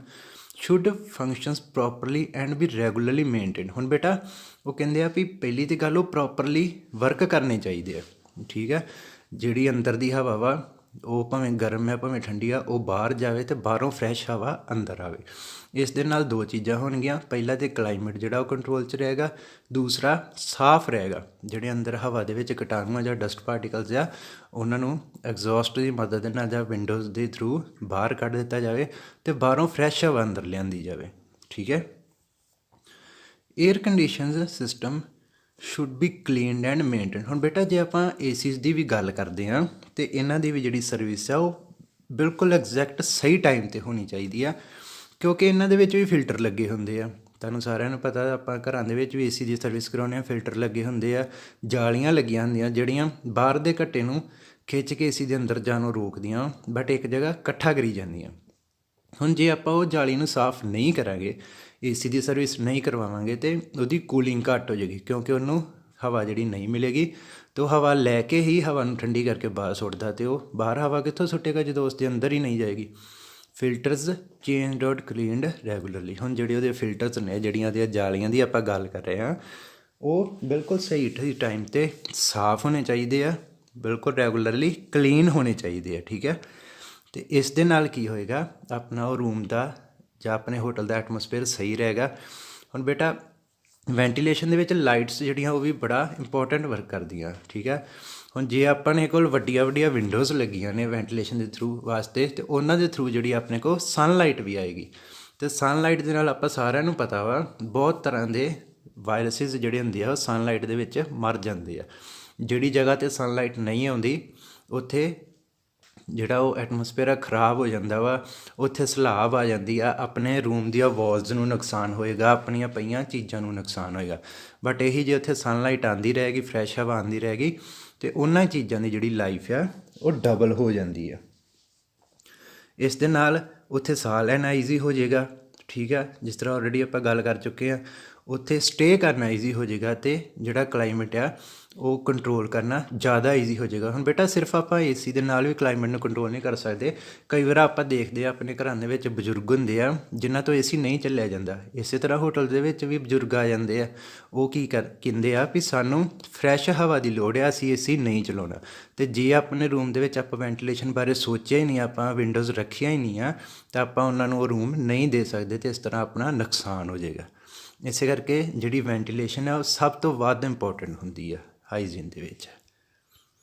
should functions properly and we regularly maintain. ਹੁਣ ਬੇਟਾ ਉਹ ਕਹਿੰਦੇ ਆ ਵੀ ਪਹਿਲੀ ਤਾਂ ਗੱਲ ਉਹ ਪ੍ਰੋਪਰਲੀ ਵਰਕ ਕਰਨੇ ਚਾਹੀਦੇ ਆ, ਠੀਕ ਹੈ। ਜਿਹੜੀ ਅੰਦਰ ਦੀ ਹਵਾ ਵਾ ਉਹ ਭਾਵੇਂ ਗਰਮ ਹੈ ਭਾਵੇਂ ਠੰਡੀ ਆ, ਉਹ ਬਾਹਰ ਜਾਵੇ ਅਤੇ ਬਾਹਰੋਂ ਫਰੈਸ਼ ਹਵਾ ਅੰਦਰ ਆਵੇ। ਇਸ ਦੇ ਨਾਲ 2 ਚੀਜ਼ਾਂ ਹੋਣਗੀਆਂ, ਪਹਿਲਾ ਤਾਂ ਕਲਾਈਮੇਟ ਜਿਹੜਾ ਉਹ ਕੰਟਰੋਲ 'ਚ ਰਹੇਗਾ, ਦੂਸਰਾ ਸਾਫ਼ ਰਹੇਗਾ। ਜਿਹੜੇ ਅੰਦਰ ਹਵਾ ਦੇ ਵਿੱਚ ਕੀਟਾਣੂ ਆ ਜਾਂ ਡਸਟ ਪਾਰਟੀਕਲਸ ਆ, ਉਹਨਾਂ ਨੂੰ ਐਗਜ਼ੌਸਟ ਦੀ ਮਦਦ ਨਾਲ ਜਾਂ ਵਿੰਡੋਜ਼ ਦੇ ਥਰੂ ਬਾਹਰ ਕੱਢ ਦਿੱਤਾ ਜਾਵੇ ਅਤੇ ਬਾਹਰੋਂ ਫਰੈਸ਼ ਹਵਾ ਅੰਦਰ ਲਿਆਂਦੀ ਜਾਵੇ, ਠੀਕ ਹੈ। Air conditioned system should be cleaned and maintain. ਹੁਣ ਬੇਟਾ ਜੇ ਆਪਾਂ ACs ਦੀ ਵੀ ਗੱਲ ਕਰਦੇ ਹਾਂ ਅਤੇ ਇਹਨਾਂ ਦੀ ਵੀ ਜਿਹੜੀ ਸਰਵਿਸ ਆ ਉਹ ਬਿਲਕੁਲ ਐਗਜ਼ੈਕਟ ਸਹੀ ਟਾਈਮ 'ਤੇ ਹੋਣੀ ਚਾਹੀਦੀ ਆ, ਕਿਉਂਕਿ ਇਹਨਾਂ ਦੇ ਵਿੱਚ ਵੀ ਫਿਲਟਰ ਲੱਗੇ ਹੁੰਦੇ ਆ। ਤੁਹਾਨੂੰ ਸਾਰਿਆਂ ਨੂੰ ਪਤਾ, ਆਪਾਂ ਘਰਾਂ ਦੇ ਵਿੱਚ ਵੀ AC ਦੀ ਸਰਵਿਸ ਕਰਾਉਂਦੇ ਹਾਂ, ਫਿਲਟਰ ਲੱਗੇ ਹੁੰਦੇ ਆ, ਜਾਲੀਆਂ ਲੱਗੀਆਂ ਹੁੰਦੀਆਂ ਜਿਹੜੀਆਂ ਬਾਹਰ ਦੇ ਘੱਟੇ ਨੂੰ ਖਿੱਚ ਕੇ AC ਦੇ ਅੰਦਰ ਜਾਣੋਂ ਰੋਕਦੀਆਂ, ਬਟ ਇੱਕ ਜਗ੍ਹਾ ਇਕੱਠਾ ਕਰੀ ਜਾਂਦੀਆਂ। ਹੁਣ ਜੇ ਆਪਾਂ ਉਹ ਜਾਲੀ ਨੂੰ ਸਾਫ਼ ਨਹੀਂ ਕਰਾਂਗੇ, AC ਦੀ ਸਰਵਿਸ ਨਹੀਂ ਕਰਵਾਵਾਂਗੇ, ਅਤੇ ਉਹਦੀ ਕੂਲਿੰਗ ਘੱਟ ਹੋ ਜਾਏਗੀ, ਕਿਉਂਕਿ ਉਹਨੂੰ ਹਵਾ ਜਿਹੜੀ ਨਹੀਂ ਮਿਲੇਗੀ, ਅਤੇ ਉਹ ਹਵਾ ਲੈ ਕੇ ਹੀ ਹਵਾ ਨੂੰ ਠੰਡੀ ਕਰਕੇ ਬਾਹਰ ਸੁੱਟਦਾ, ਅਤੇ ਉਹ ਬਾਹਰ ਹਵਾ ਕਿੱਥੋਂ ਸੁੱਟੇਗਾ ਜਦੋਂ ਉਸ ਦੇ ਅੰਦਰ ਹੀ ਨਹੀਂ ਜਾਏਗੀ। Filters changed out cleaned regularly. ਹੁਣ ਜਿਹੜੇ ਉਹਦੇ ਫਿਲਟਰਸ ਨੇ, ਜਿਹੜੀਆਂ ਉਹਦੀਆਂ ਜਾਲੀਆਂ ਦੀ ਆਪਾਂ ਗੱਲ ਕਰ ਰਹੇ ਹਾਂ, ਉਹ ਬਿਲਕੁਲ ਸਹੀ ਟਾਈਮ 'ਤੇ ਸਾਫ਼ ਹੋਣੇ ਚਾਹੀਦੇ ਆ, ਬਿਲਕੁਲ ਰੈਗੂਲਰਲੀ ਕਲੀਨ ਹੋਣੇ ਚਾਹੀਦੇ ਆ, ਠੀਕ ਹੈ। ਅਤੇ ਇਸ ਦੇ ਨਾਲ ਕੀ ਹੋਏਗਾ, ਆਪਣਾ ਉਹ ਰੂਮ ਦਾ ਜਾਂ ਆਪਣੇ ਹੋਟਲ ਦਾ ਐਟਮੋਸਫੇਅਰ ਸਹੀ ਰਹੇਗਾ। ਹੁਣ ਬੇਟਾ ਵੈਂਟੀਲੇਸ਼ਨ ਦੇ ਵਿੱਚ ਲਾਈਟਸ ਜਿਹੜੀਆਂ ਉਹ ਵੀ ਬੜਾ ਇੰਪੋਰਟੈਂਟ ਵਰਕ ਕਰਦੀਆਂ, ਠੀਕ ਹੈ। ਹੁਣ ਜੇ ਆਪਣੇ ਕੋਲ ਵੱਡੀਆਂ ਵੱਡੀਆਂ ਵਿੰਡੋਜ਼ ਲੱਗੀਆਂ ਨੇ ਵੈਂਟੀਲੇਸ਼ਨ ਦੇ ਥਰੂ ਵਾਸਤੇ, ਅਤੇ ਉਹਨਾਂ ਦੇ ਥਰੂ ਜਿਹੜੀ ਆਪਣੇ ਕੋਲ ਸਨਲਾਈਟ ਵੀ ਆਏਗੀ, ਅਤੇ ਸਨਲਾਈਟ ਦੇ ਨਾਲ ਆਪਾਂ ਸਾਰਿਆਂ ਨੂੰ ਪਤਾ ਵਾ ਬਹੁਤ ਤਰ੍ਹਾਂ ਦੇ ਵਾਇਰਸਿਸ ਜਿਹੜੇ ਹੁੰਦੇ ਆ ਉਹ ਸਨਲਾਈਟ ਦੇ ਵਿੱਚ ਮਰ ਜਾਂਦੇ ਆ। ਜਿਹੜੀ ਜਗ੍ਹਾ 'ਤੇ ਸਨਲਾਈਟ ਨਹੀਂ ਆਉਂਦੀ ਉੱਥੇ ਜਿਹੜਾ ਉਹ ਐਟਮੋਸਫੇਅਰ ਆ ਖ਼ਰਾਬ ਹੋ ਜਾਂਦਾ ਵਾ, ਉੱਥੇ ਸਲਾਬ ਆ ਜਾਂਦੀ ਆ, ਆਪਣੇ ਰੂਮ ਦੀਆਂ ਵਾਲਸ ਨੂੰ ਨੁਕਸਾਨ ਹੋਏਗਾ, ਆਪਣੀਆਂ ਪਈਆਂ ਚੀਜ਼ਾਂ ਨੂੰ ਨੁਕਸਾਨ ਹੋਏਗਾ। ਬਟ ਇਹੀ ਜੇ ਉੱਥੇ ਸਨਲਾਈਟ ਆਉਂਦੀ ਰਹੇਗੀ, ਫਰੈਸ਼ ਹਵਾ ਆਉਂਦੀ ਰਹੇਗੀ, ਅਤੇ ਉਹਨਾਂ ਚੀਜ਼ਾਂ ਦੀ ਜਿਹੜੀ ਲਾਈਫ ਆ ਉਹ ਡਬਲ ਹੋ ਜਾਂਦੀ ਆ। ਇਸ ਦੇ ਨਾਲ ਉੱਥੇ ਸਾਹ ਲੈਣਾ ਈਜ਼ੀ ਹੋ ਜਾਏਗਾ, ਠੀਕ ਆ। ਜਿਸ ਤਰ੍ਹਾਂ ਆਲਰੇਡੀ ਆਪਾਂ ਗੱਲ ਕਰ ਚੁੱਕੇ ਹਾਂ, ਉੱਥੇ ਸਟੇ ਕਰਨਾ ਈਜ਼ੀ ਹੋ ਜਾਏਗਾ, ਅਤੇ ਜਿਹੜਾ ਕਲਾਈਮੇਟ ਆ ਉਹ ਕੰਟਰੋਲ ਕਰਨਾ ਜ਼ਿਆਦਾ ਈਜ਼ੀ ਹੋ ਜਾਏਗਾ। ਹੁਣ ਬੇਟਾ ਸਿਰਫ ਆਪਾਂ ਏਸੀ ਦੇ ਨਾਲ ਵੀ ਕਲਾਈਮੇਟ ਨੂੰ ਕੰਟਰੋਲ ਨਹੀਂ ਕਰ ਸਕਦੇ। ਕਈ ਵਾਰ ਆਪਾਂ ਦੇਖਦੇ ਆ ਆਪਣੇ ਘਰਾਂ ਦੇ ਵਿੱਚ ਬਜ਼ੁਰਗ ਹੁੰਦੇ ਆ ਜਿਨ੍ਹਾਂ ਤੋਂ ਏਸੀ ਨਹੀਂ ਚੱਲਿਆ ਜਾਂਦਾ। ਇਸੇ ਤਰ੍ਹਾਂ ਹੋਟਲ ਦੇ ਵਿੱਚ ਵੀ ਬਜ਼ੁਰਗ ਆ ਜਾਂਦੇ ਆ, ਉਹ ਕੀ ਕਹਿੰਦੇ ਆ ਵੀ ਸਾਨੂੰ ਫਰੈਸ਼ ਹਵਾ ਦੀ ਲੋੜ ਆ, ਅਸੀਂ ਏਸੀ ਨਹੀਂ ਚਲਾਉਣਾ। ਅਤੇ ਜੇ ਆਪਣੇ ਰੂਮ ਦੇ ਵਿੱਚ ਆਪਾਂ ਵੈਂਟੀਲੇਸ਼ਨ ਬਾਰੇ ਸੋਚਿਆ ਹੀ ਨਹੀਂ, ਆਪਾਂ ਵਿੰਡੋਜ਼ ਰੱਖੀਆਂ ਹੀ ਨਹੀਂ ਆ, ਤਾਂ ਆਪਾਂ ਉਹਨਾਂ ਨੂੰ ਉਹ ਰੂਮ ਨਹੀਂ ਦੇ ਸਕਦੇ, ਅਤੇ ਇਸ ਤਰ੍ਹਾਂ ਆਪਣਾ ਨੁਕਸਾਨ ਹੋ ਜਾਏਗਾ। ਇਸੇ ਕਰਕੇ ਜਿਹੜੀ ਵੈਂਟੀਲੇਸ਼ਨ ਹੈ ਉਹ ਸਭ ਤੋਂ ਵੱਧ ਇੰਪੋਰਟੈਂਟ ਹੁੰਦੀ ਆ ਹਾਈਜੀਨ ਦੇ ਵਿੱਚ।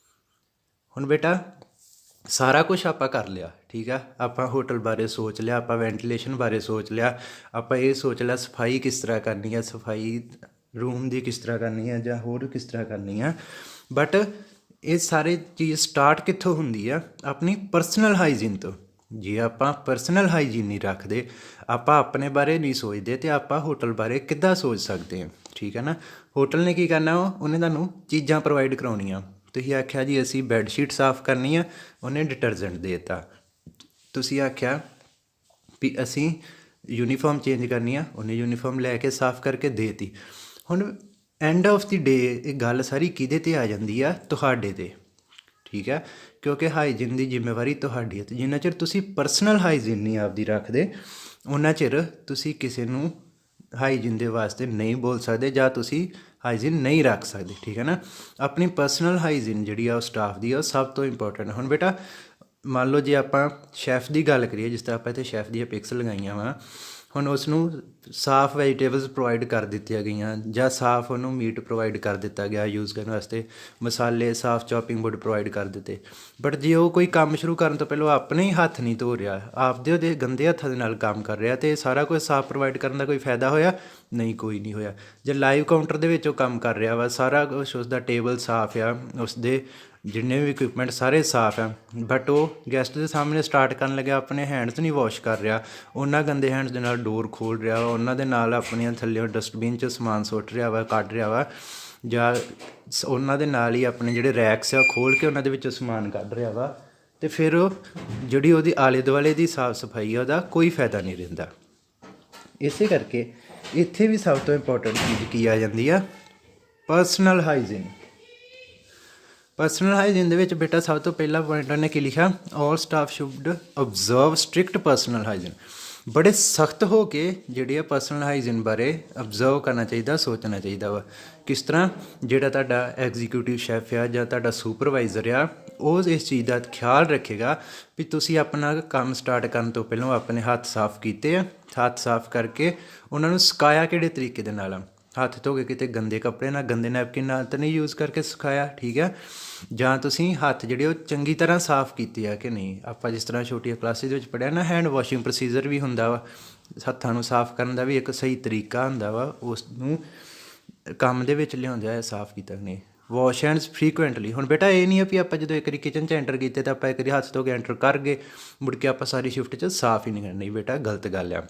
ਹੁਣ ਬੇਟਾ ਸਾਰਾ ਕੁਛ ਆਪਾਂ ਕਰ ਲਿਆ, ਠੀਕ ਆ। ਆਪਾਂ ਹੋਟਲ ਬਾਰੇ ਸੋਚ ਲਿਆ, ਆਪਾਂ ਵੈਂਟੀਲੇਸ਼ਨ ਬਾਰੇ ਸੋਚ ਲਿਆ, ਆਪਾਂ ਇਹ ਸੋਚ ਲਿਆ ਸਫਾਈ ਕਿਸ ਤਰ੍ਹਾਂ ਕਰਨੀ ਆ, ਸਫਾਈ ਰੂਮ ਦੀ ਕਿਸ ਤਰ੍ਹਾਂ ਕਰਨੀ ਆ ਜਾਂ ਹੋਰ ਕਿਸ ਤਰ੍ਹਾਂ ਕਰਨੀ ਆ। ਬਟ ਇਹ ਸਾਰੇ ਚੀਜ਼ ਸਟਾਰਟ ਕਿੱਥੋਂ ਹੁੰਦੀ ਆ, ਆਪਣੀ ਪਰਸਨਲ ਹਾਈਜੀਨ ਤੋਂ। ਜੇ ਆਪਾਂ ਪਰਸਨਲ ਹਾਈਜੀਨ ਨਹੀਂ ਰੱਖਦੇ, ਆਪਾਂ ਆਪਣੇ ਬਾਰੇ ਨਹੀਂ ਸੋਚਦੇ, ਅਤੇ ਆਪਾਂ ਹੋਟਲ ਬਾਰੇ ਕਿੱਦਾਂ ਸੋਚ ਸਕਦੇ ਹਾਂ, ਠੀਕ ਹੈ ਨਾ। ਹੋਟਲ ਨੇ ਕੀ ਕਰਨਾ, ਉਹਨੇ ਤੁਹਾਨੂੰ ਚੀਜ਼ਾਂ ਪ੍ਰੋਵਾਈਡ ਕਰਾਉਣੀਆਂ। ਤੁਸੀਂ ਆਖਿਆ ਜੀ ਅਸੀਂ ਬੈੱਡਸ਼ੀਟ ਸਾਫ਼ ਕਰਨੀ ਆ, ਉਹਨੇ ਡਿਟਰਜੈਂਟ ਦੇ ਦਿੱਤਾ। ਤੁਸੀਂ ਆਖਿਆ ਵੀ ਅਸੀਂ ਯੂਨੀਫਾਰਮ ਚੇਂਜ ਕਰਨੀ ਆ, ਉਹਨੇ ਯੂਨੀਫਾਰਮ ਲੈ ਕੇ ਸਾਫ਼ ਕਰਕੇ ਦੇ ਦਿੱਤੀ। ਹੁਣ ਐਂਡ ਆਫ ਦੀ ਡੇ ਇਹ ਗੱਲ ਸਾਰੀ ਕਿਹਦੇ 'ਤੇ ਆ ਜਾਂਦੀ ਆ, ਤੁਹਾਡੇ 'ਤੇ, ਠੀਕ ਹੈ। ਕਿਉਂਕਿ ਹਾਈਜੀਨ ਦੀ ਜ਼ਿੰਮੇਵਾਰੀ ਤੁਹਾਡੀ ਹੈ, ਅਤੇ ਜਿੰਨਾ ਚਿਰ ਤੁਸੀਂ ਪਰਸਨਲ ਹਾਈਜੀਨ ਨਹੀਂ ਆਪਦੀ ਰੱਖਦੇ, ਉਹਨਾਂ ਚਿਰ ਤੁਸੀਂ ਕਿਸੇ ਨੂੰ ਹਾਈਜੀਨ ਦੇ ਵਾਸਤੇ ਨਹੀਂ ਬੋਲ ਸਕਦੇ, ਜਾਂ ਤੁਸੀਂ ਹਾਈਜੀਨ ਨਹੀਂ ਰੱਖ ਸਕਦੇ, ਠੀਕ ਹੈ ਨਾ। ਆਪਣੀ ਪਰਸਨਲ ਹਾਈਜੀਨ ਜਿਹੜੀ ਆ ਉਹ ਸਟਾਫ ਦੀ ਆ, ਉਹ ਸਭ ਤੋਂ ਇੰਪੋਰਟੈਂਟ। ਹੁਣ ਬੇਟਾ ਮੰਨ ਲਓ ਜੇ ਆਪਾਂ ਸ਼ੈਫ ਦੀ ਗੱਲ ਕਰੀਏ, ਜਿਸ ਤਰ੍ਹਾਂ ਆਪਾਂ ਇੱਥੇ ਸ਼ੈਫ ਦੀਆਂ ਪਿਕਸ ਲਗਾਈਆਂ ਵਾ, ਹੁਣ ਉਸ ਨੂੰ ਸਾਫ਼ ਵੈਜੀਟੇਬਲਸ ਪ੍ਰੋਵਾਈਡ ਕਰ ਦਿੱਤੀਆਂ ਗਈਆਂ, ਜਾਂ ਸਾਫ਼ ਉਹਨੂੰ ਮੀਟ ਪ੍ਰੋਵਾਈਡ ਕਰ ਦਿੱਤਾ ਗਿਆ ਯੂਜ਼ ਕਰਨ ਵਾਸਤੇ, ਮਸਾਲੇ ਸਾਫ਼ ਚੌਪਿੰਗ ਬੋਰਡ ਪ੍ਰੋਵਾਈਡ ਕਰ ਦਿੱਤੇ। ਬਟ ਜੇ ਉਹ ਕੋਈ ਕੰਮ ਸ਼ੁਰੂ ਕਰਨ ਤੋਂ ਪਹਿਲਾਂ ਆਪਣੇ ਹੀ ਹੱਥ ਨਹੀਂ ਧੋ ਰਿਹਾ, ਆਪਦੇ ਉਹਦੇ ਗੰਦੇ ਹੱਥਾਂ ਦੇ ਨਾਲ ਕੰਮ ਕਰ ਰਿਹਾ, ਅਤੇ ਸਾਰਾ ਕੁਝ ਸਾਫ਼ ਪ੍ਰੋਵਾਈਡ ਕਰਨ ਦਾ ਕੋਈ ਫਾਇਦਾ ਹੋਇਆ ਨਹੀਂ, ਕੋਈ ਨਹੀਂ ਹੋਇਆ। ਜੇ ਲਾਈਵ ਕਾਊਂਟਰ ਦੇ ਵਿੱਚ ਉਹ ਕੰਮ ਕਰ ਰਿਹਾ ਵਾ, ਸਾਰਾ ਕੁਛ ਉਸਦਾ ਟੇਬਲ ਸਾਫ਼ ਆ, ਉਸਦੇ ਜਿੰਨੇ ਵੀ ਇਕਵਿਪਮੈਂਟ ਸਾਰੇ ਸਾਫ਼ ਆ, ਬਟ ਉਹ ਗੈਸਟ ਦੇ ਸਾਹਮਣੇ ਸਟਾਰਟ ਕਰਨ ਲੱਗਿਆ ਆਪਣੇ ਹੈਂਡਸ ਨਹੀਂ ਵਾਸ਼ ਕਰ ਰਿਹਾ, ਉਹਨਾਂ ਗੰਦੇ ਹੈਂਡਸ ਦੇ ਨਾਲ ਡੋਰ ਖੋਲ੍ਹ ਰਿਹਾ ਵਾ, ਉਹਨਾਂ ਦੇ ਨਾਲ ਆਪਣੀਆਂ ਥੱਲੇ ਡਸਟਬਿਨ 'ਚ ਸਮਾਨ ਸੁੱਟ ਰਿਹਾ ਵਾ, ਕੱਢ ਰਿਹਾ ਵਾ, ਜਾਂ ਉਹਨਾਂ ਦੇ ਨਾਲ ਹੀ ਆਪਣੇ ਜਿਹੜੇ ਰੈਕਸ ਆ ਖੋਲ੍ਹ ਕੇ ਉਹਨਾਂ ਦੇ ਵਿੱਚੋਂ ਸਮਾਨ ਕੱਢ ਰਿਹਾ ਵਾ, ਅਤੇ ਫਿਰ ਉਹ ਜਿਹੜੀ ਉਹਦੀ ਆਲੇ ਦੁਆਲੇ ਦੀ ਸਾਫ਼ ਸਫਾਈ ਆ ਉਹਦਾ ਕੋਈ ਫਾਇਦਾ ਨਹੀਂ ਰਹਿੰਦਾ। ਇਸੇ ਕਰਕੇ ਇੱਥੇ ਵੀ ਸਭ ਤੋਂ ਇੰਪੋਰਟੈਂਟ ਚੀਜ਼ ਕੀ ਆ ਜਾਂਦੀ ਆ, ਪਰਸਨਲ ਹਾਈਜੀਨ। ਪਰਸਨਲ ਹਾਈਜੀਨ ਦੇ ਵਿੱਚ ਬੇਟਾ ਸਭ ਤੋਂ ਪਹਿਲਾ ਪੁਆਇੰਟ ਉਹਨੇ ਕੀ ਲਿਖਿਆ, all staff should observe strict personal hygiene. ਬੜੇ ਸਖਤ ਹੋ ਕੇ ਜਿਹੜੀ ਆ ਪਰਸਨਲ ਹਾਈਜੀਨ ਬਾਰੇ ਓਬਜ਼ਰਵ ਕਰਨਾ ਚਾਹੀਦਾ, ਸੋਚਣਾ ਚਾਹੀਦਾ ਵਾ। ਕਿਸ ਤਰ੍ਹਾਂ, ਜਿਹੜਾ ਤੁਹਾਡਾ ਐਗਜ਼ੀਕਿਊਟਿਵ ਸ਼ੈਫ ਆ ਜਾਂ ਤੁਹਾਡਾ ਸੁਪਰਵਾਈਜ਼ਰ ਆ, ਉਹ ਇਸ ਚੀਜ਼ ਦਾ ਖਿਆਲ ਰੱਖੇਗਾ ਵੀ ਤੁਸੀਂ ਆਪਣਾ ਕੰਮ ਸਟਾਰਟ ਕਰਨ ਤੋਂ ਪਹਿਲਾਂ ਆਪਣੇ ਹੱਥ ਸਾਫ਼ ਕੀਤੇ ਆ, ਹੱਥ ਸਾਫ਼ ਕਰਕੇ ਉਹਨਾਂ ਨੂੰ ਸੁਕਾਇਆ ਕਿਹੜੇ ਤਰੀਕੇ ਦੇ ਨਾਲ, ਹੱਥ ਧੋ ਕੇ ਕਿਤੇ ਗੰਦੇ ਕੱਪੜੇ ਨਾਲ, ਗੰਦੇ ਨੈਪਕਿਨ ਨਾਲ ਤਾਂ ਨਹੀਂ ਯੂਜ਼ ਕਰਕੇ ਸੁਕਾਇਆ, ਠੀਕ ਹੈ। ਜਾਂ ਤੁਸੀਂ ਹੱਥ ਜਿਹੜੇ ਉਹ ਚੰਗੀ ਤਰ੍ਹਾਂ ਸਾਫ਼ ਕੀਤੇ ਆ ਕਿ ਨਹੀਂ। ਆਪਾਂ ਜਿਸ ਤਰ੍ਹਾਂ ਛੋਟੀਆਂ ਕਲਾਸਿਸ ਵਿੱਚ ਪੜ੍ਹਿਆ ਨਾ, ਹੈਂਡ ਵਾਸ਼ਿੰਗ ਪ੍ਰੋਸੀਜਰ ਵੀ ਹੁੰਦਾ ਵਾ, ਹੱਥਾਂ ਨੂੰ ਸਾਫ਼ ਕਰਨ ਦਾ ਵੀ ਇੱਕ ਸਹੀ ਤਰੀਕਾ ਹੁੰਦਾ ਵਾ, ਉਸ ਨੂੰ ਕੰਮ ਦੇ ਵਿੱਚ ਲਿਆਉਂਦੇ ਹੋਇਆ ਸਾਫ਼ ਕੀਤਾ ਨਹੀਂ। Wash hands frequently. ਹੁਣ ਬੇਟਾ ਇਹ ਨਹੀਂ ਆ ਵੀ ਆਪਾਂ ਜਦੋਂ ਇੱਕ ਵਾਰੀ ਕਿਚਨ 'ਚ ਐਂਟਰ ਕੀਤੇ ਤਾਂ ਆਪਾਂ ਇੱਕ ਵਾਰੀ ਹੱਥ ਧੋ ਕੇ ਐਂਟਰ ਕਰ ਗਏ, ਮੁੜ ਕੇ ਆਪਾਂ ਸਾਰੀ ਸ਼ਿਫਟ 'ਚ ਸਾਫ਼ ਹੀ ਨਹੀਂ ਕਰਨੀ। ਬੇਟਾ ਗਲਤ ਗੱਲ ਆ।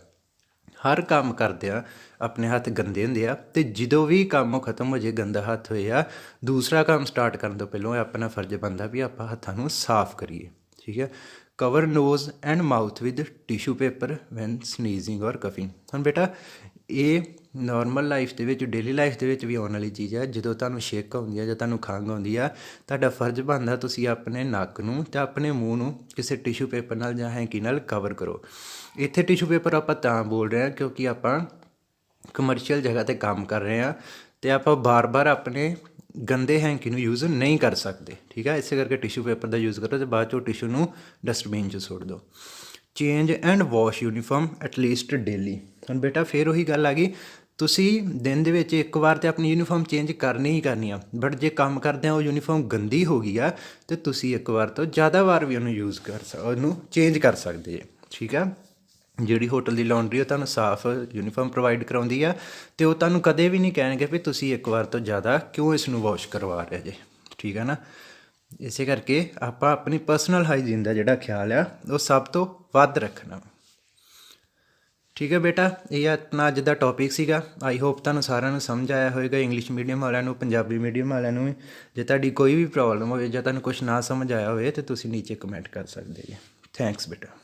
ਹਰ ਕੰਮ ਕਰਦਿਆਂ ਆਪਣੇ ਹੱਥ ਗੰਦੇ ਹੁੰਦੇ ਆ, ਅਤੇ ਜਦੋਂ ਵੀ ਕੰਮ ਖਤਮ ਹੋ ਜੇ, ਗੰਦਾ ਹੱਥ ਹੋਏ ਆ, ਦੂਸਰਾ ਕੰਮ ਸਟਾਰਟ ਕਰਨ ਤੋਂ ਪਹਿਲਾਂ ਆਪਣਾ ਫਰਜ਼ ਬਣਦਾ ਵੀ ਆਪਾਂ ਹੱਥਾਂ ਨੂੰ ਸਾਫ਼ ਕਰੀਏ, ਠੀਕ ਹੈ। Cover nose and mouth with tissue paper when sneezing or coughing. ਹੁਣ ਬੇਟਾ ਇਹ ਨੋਰਮਲ ਲਾਈਫ ਦੇ ਵਿੱਚ, ਡੇਲੀ ਲਾਈਫ ਦੇ ਵਿੱਚ ਵੀ ਆਉਣ ਵਾਲੀ ਚੀਜ਼ ਹੈ। ਜਦੋਂ ਤੁਹਾਨੂੰ ਛਿੱਕ ਆਉਂਦੀ ਆ ਜਾਂ ਤੁਹਾਨੂੰ ਖੰਘ ਆਉਂਦੀ ਆ, ਤੁਹਾਡਾ ਫਰਜ਼ ਬਣਦਾ ਤੁਸੀਂ ਆਪਣੇ ਨੱਕ ਨੂੰ ਅਤੇ ਆਪਣੇ ਮੂੰਹ ਨੂੰ ਕਿਸੇ ਟਿਸ਼ੂ ਪੇਪਰ ਨਾਲ ਜਾਂ ਹੈਂਕੀ ਨਾਲ ਕਵਰ ਕਰੋ। ਇੱਥੇ ਟਿਸ਼ੂ ਪੇਪਰ ਆਪਾਂ ਤਾਂ ਬੋਲ ਰਹੇ ਹਾਂ ਕਿਉਂਕਿ ਆਪਾਂ ਕਮਰਸ਼ੀਅਲ ਜਗ੍ਹਾ 'ਤੇ ਕੰਮ ਕਰ ਰਹੇ ਹਾਂ, ਅਤੇ ਆਪਾਂ ਬਾਰ ਬਾਰ ਆਪਣੇ ਗੰਦੇ ਹੈਂਕੀ ਨੂੰ ਯੂਜ਼ ਨਹੀਂ ਕਰ ਸਕਦੇ, ਠੀਕ ਹੈ। ਇਸੇ ਕਰਕੇ ਟਿਸ਼ੂ ਪੇਪਰ ਦਾ ਯੂਜ਼ ਕਰੋ ਅਤੇ ਬਾਅਦ 'ਚੋਂ ਟਿਸ਼ੂ ਨੂੰ ਡਸਟਬਿਨ 'ਚ ਸੁੱਟ ਦਿਓ। Change and wash uniform at least daily. ਹੁਣ ਬੇਟਾ ਫਿਰ ਉਹੀ ਗੱਲ ਆ ਗਈ, ਤੁਸੀਂ ਦਿਨ ਦੇ ਵਿੱਚ ਇੱਕ ਵਾਰ ਤਾਂ ਆਪਣੀ ਯੂਨੀਫਾਰਮ ਚੇਂਜ ਕਰਨੀ ਹੀ ਕਰਨੀ ਆ, ਬਟ ਜੇ ਕੰਮ ਕਰਦਿਆਂ ਉਹ ਯੂਨੀਫਾਰਮ ਗੰਦੀ ਹੋ ਗਈ ਆ ਤਾਂ ਤੁਸੀਂ ਇੱਕ ਵਾਰ ਤੋਂ ਜ਼ਿਆਦਾ ਵਾਰ ਵੀ ਉਹਨੂੰ ਯੂਜ਼ ਉਹਨੂੰ ਚੇਂਜ ਕਰ ਸਕਦੇ ਜੇ, ਠੀਕ ਆ। ਜਿਹੜੀ ਹੋਟਲ ਦੀ ਲਾਂਡਰੀ ਉਹ ਤੁਹਾਨੂੰ ਸਾਫ਼ ਯੂਨੀਫਾਰਮ ਪ੍ਰੋਵਾਈਡ ਕਰਾਉਂਦੀ ਆ ਅਤੇ ਉਹ ਤੁਹਾਨੂੰ ਕਦੇ ਵੀ ਨਹੀਂ ਕਹਿਣਗੇ ਵੀ ਤੁਸੀਂ ਇੱਕ ਵਾਰ ਤੋਂ ਜ਼ਿਆਦਾ ਕਿਉਂ ਇਸ ਨੂੰ ਵਾਸ਼ ਕਰਵਾ ਰਹੇ ਜੇ, ਠੀਕ ਹੈ ਨਾ। ਇਸੇ ਕਰਕੇ ਆਪਾਂ ਆਪਣੀ ਪਰਸਨਲ ਹਾਈਜੀਨ ਦਾ ਜਿਹੜਾ ਖਿਆਲ ਆ ਉਹ ਸਭ ਤੋਂ ਵੱਧ ਰੱਖਣਾ, ਠੀਕ ਹੈ ਬੇਟਾ। ਇਹ ਆਪਣਾ ਅੱਜ ਦਾ ਟੌਪਿਕ ਸੀਗਾ। ਆਈ ਹੋਪ ਤੁਹਾਨੂੰ ਸਾਰਿਆਂ ਨੂੰ ਸਮਝ ਆਇਆ ਹੋਵੇਗਾ, ਇੰਗਲਿਸ਼ ਮੀਡੀਅਮ ਵਾਲਿਆਂ ਨੂੰ, ਪੰਜਾਬੀ ਮੀਡੀਅਮ ਵਾਲਿਆਂ ਨੂੰ ਵੀ। ਜੇ ਤੁਹਾਡੀ ਕੋਈ ਵੀ ਪ੍ਰੋਬਲਮ ਹੋਵੇ ਜਾਂ ਤੁਹਾਨੂੰ ਕੁਛ ਨਾ ਸਮਝ ਆਇਆ ਹੋਵੇ ਤਾਂ ਤੁਸੀਂ ਨੀਚੇ ਕਮੈਂਟ ਕਰ ਸਕਦੇ ਜੀ। ਥੈਂਕਸ ਬੇਟਾ।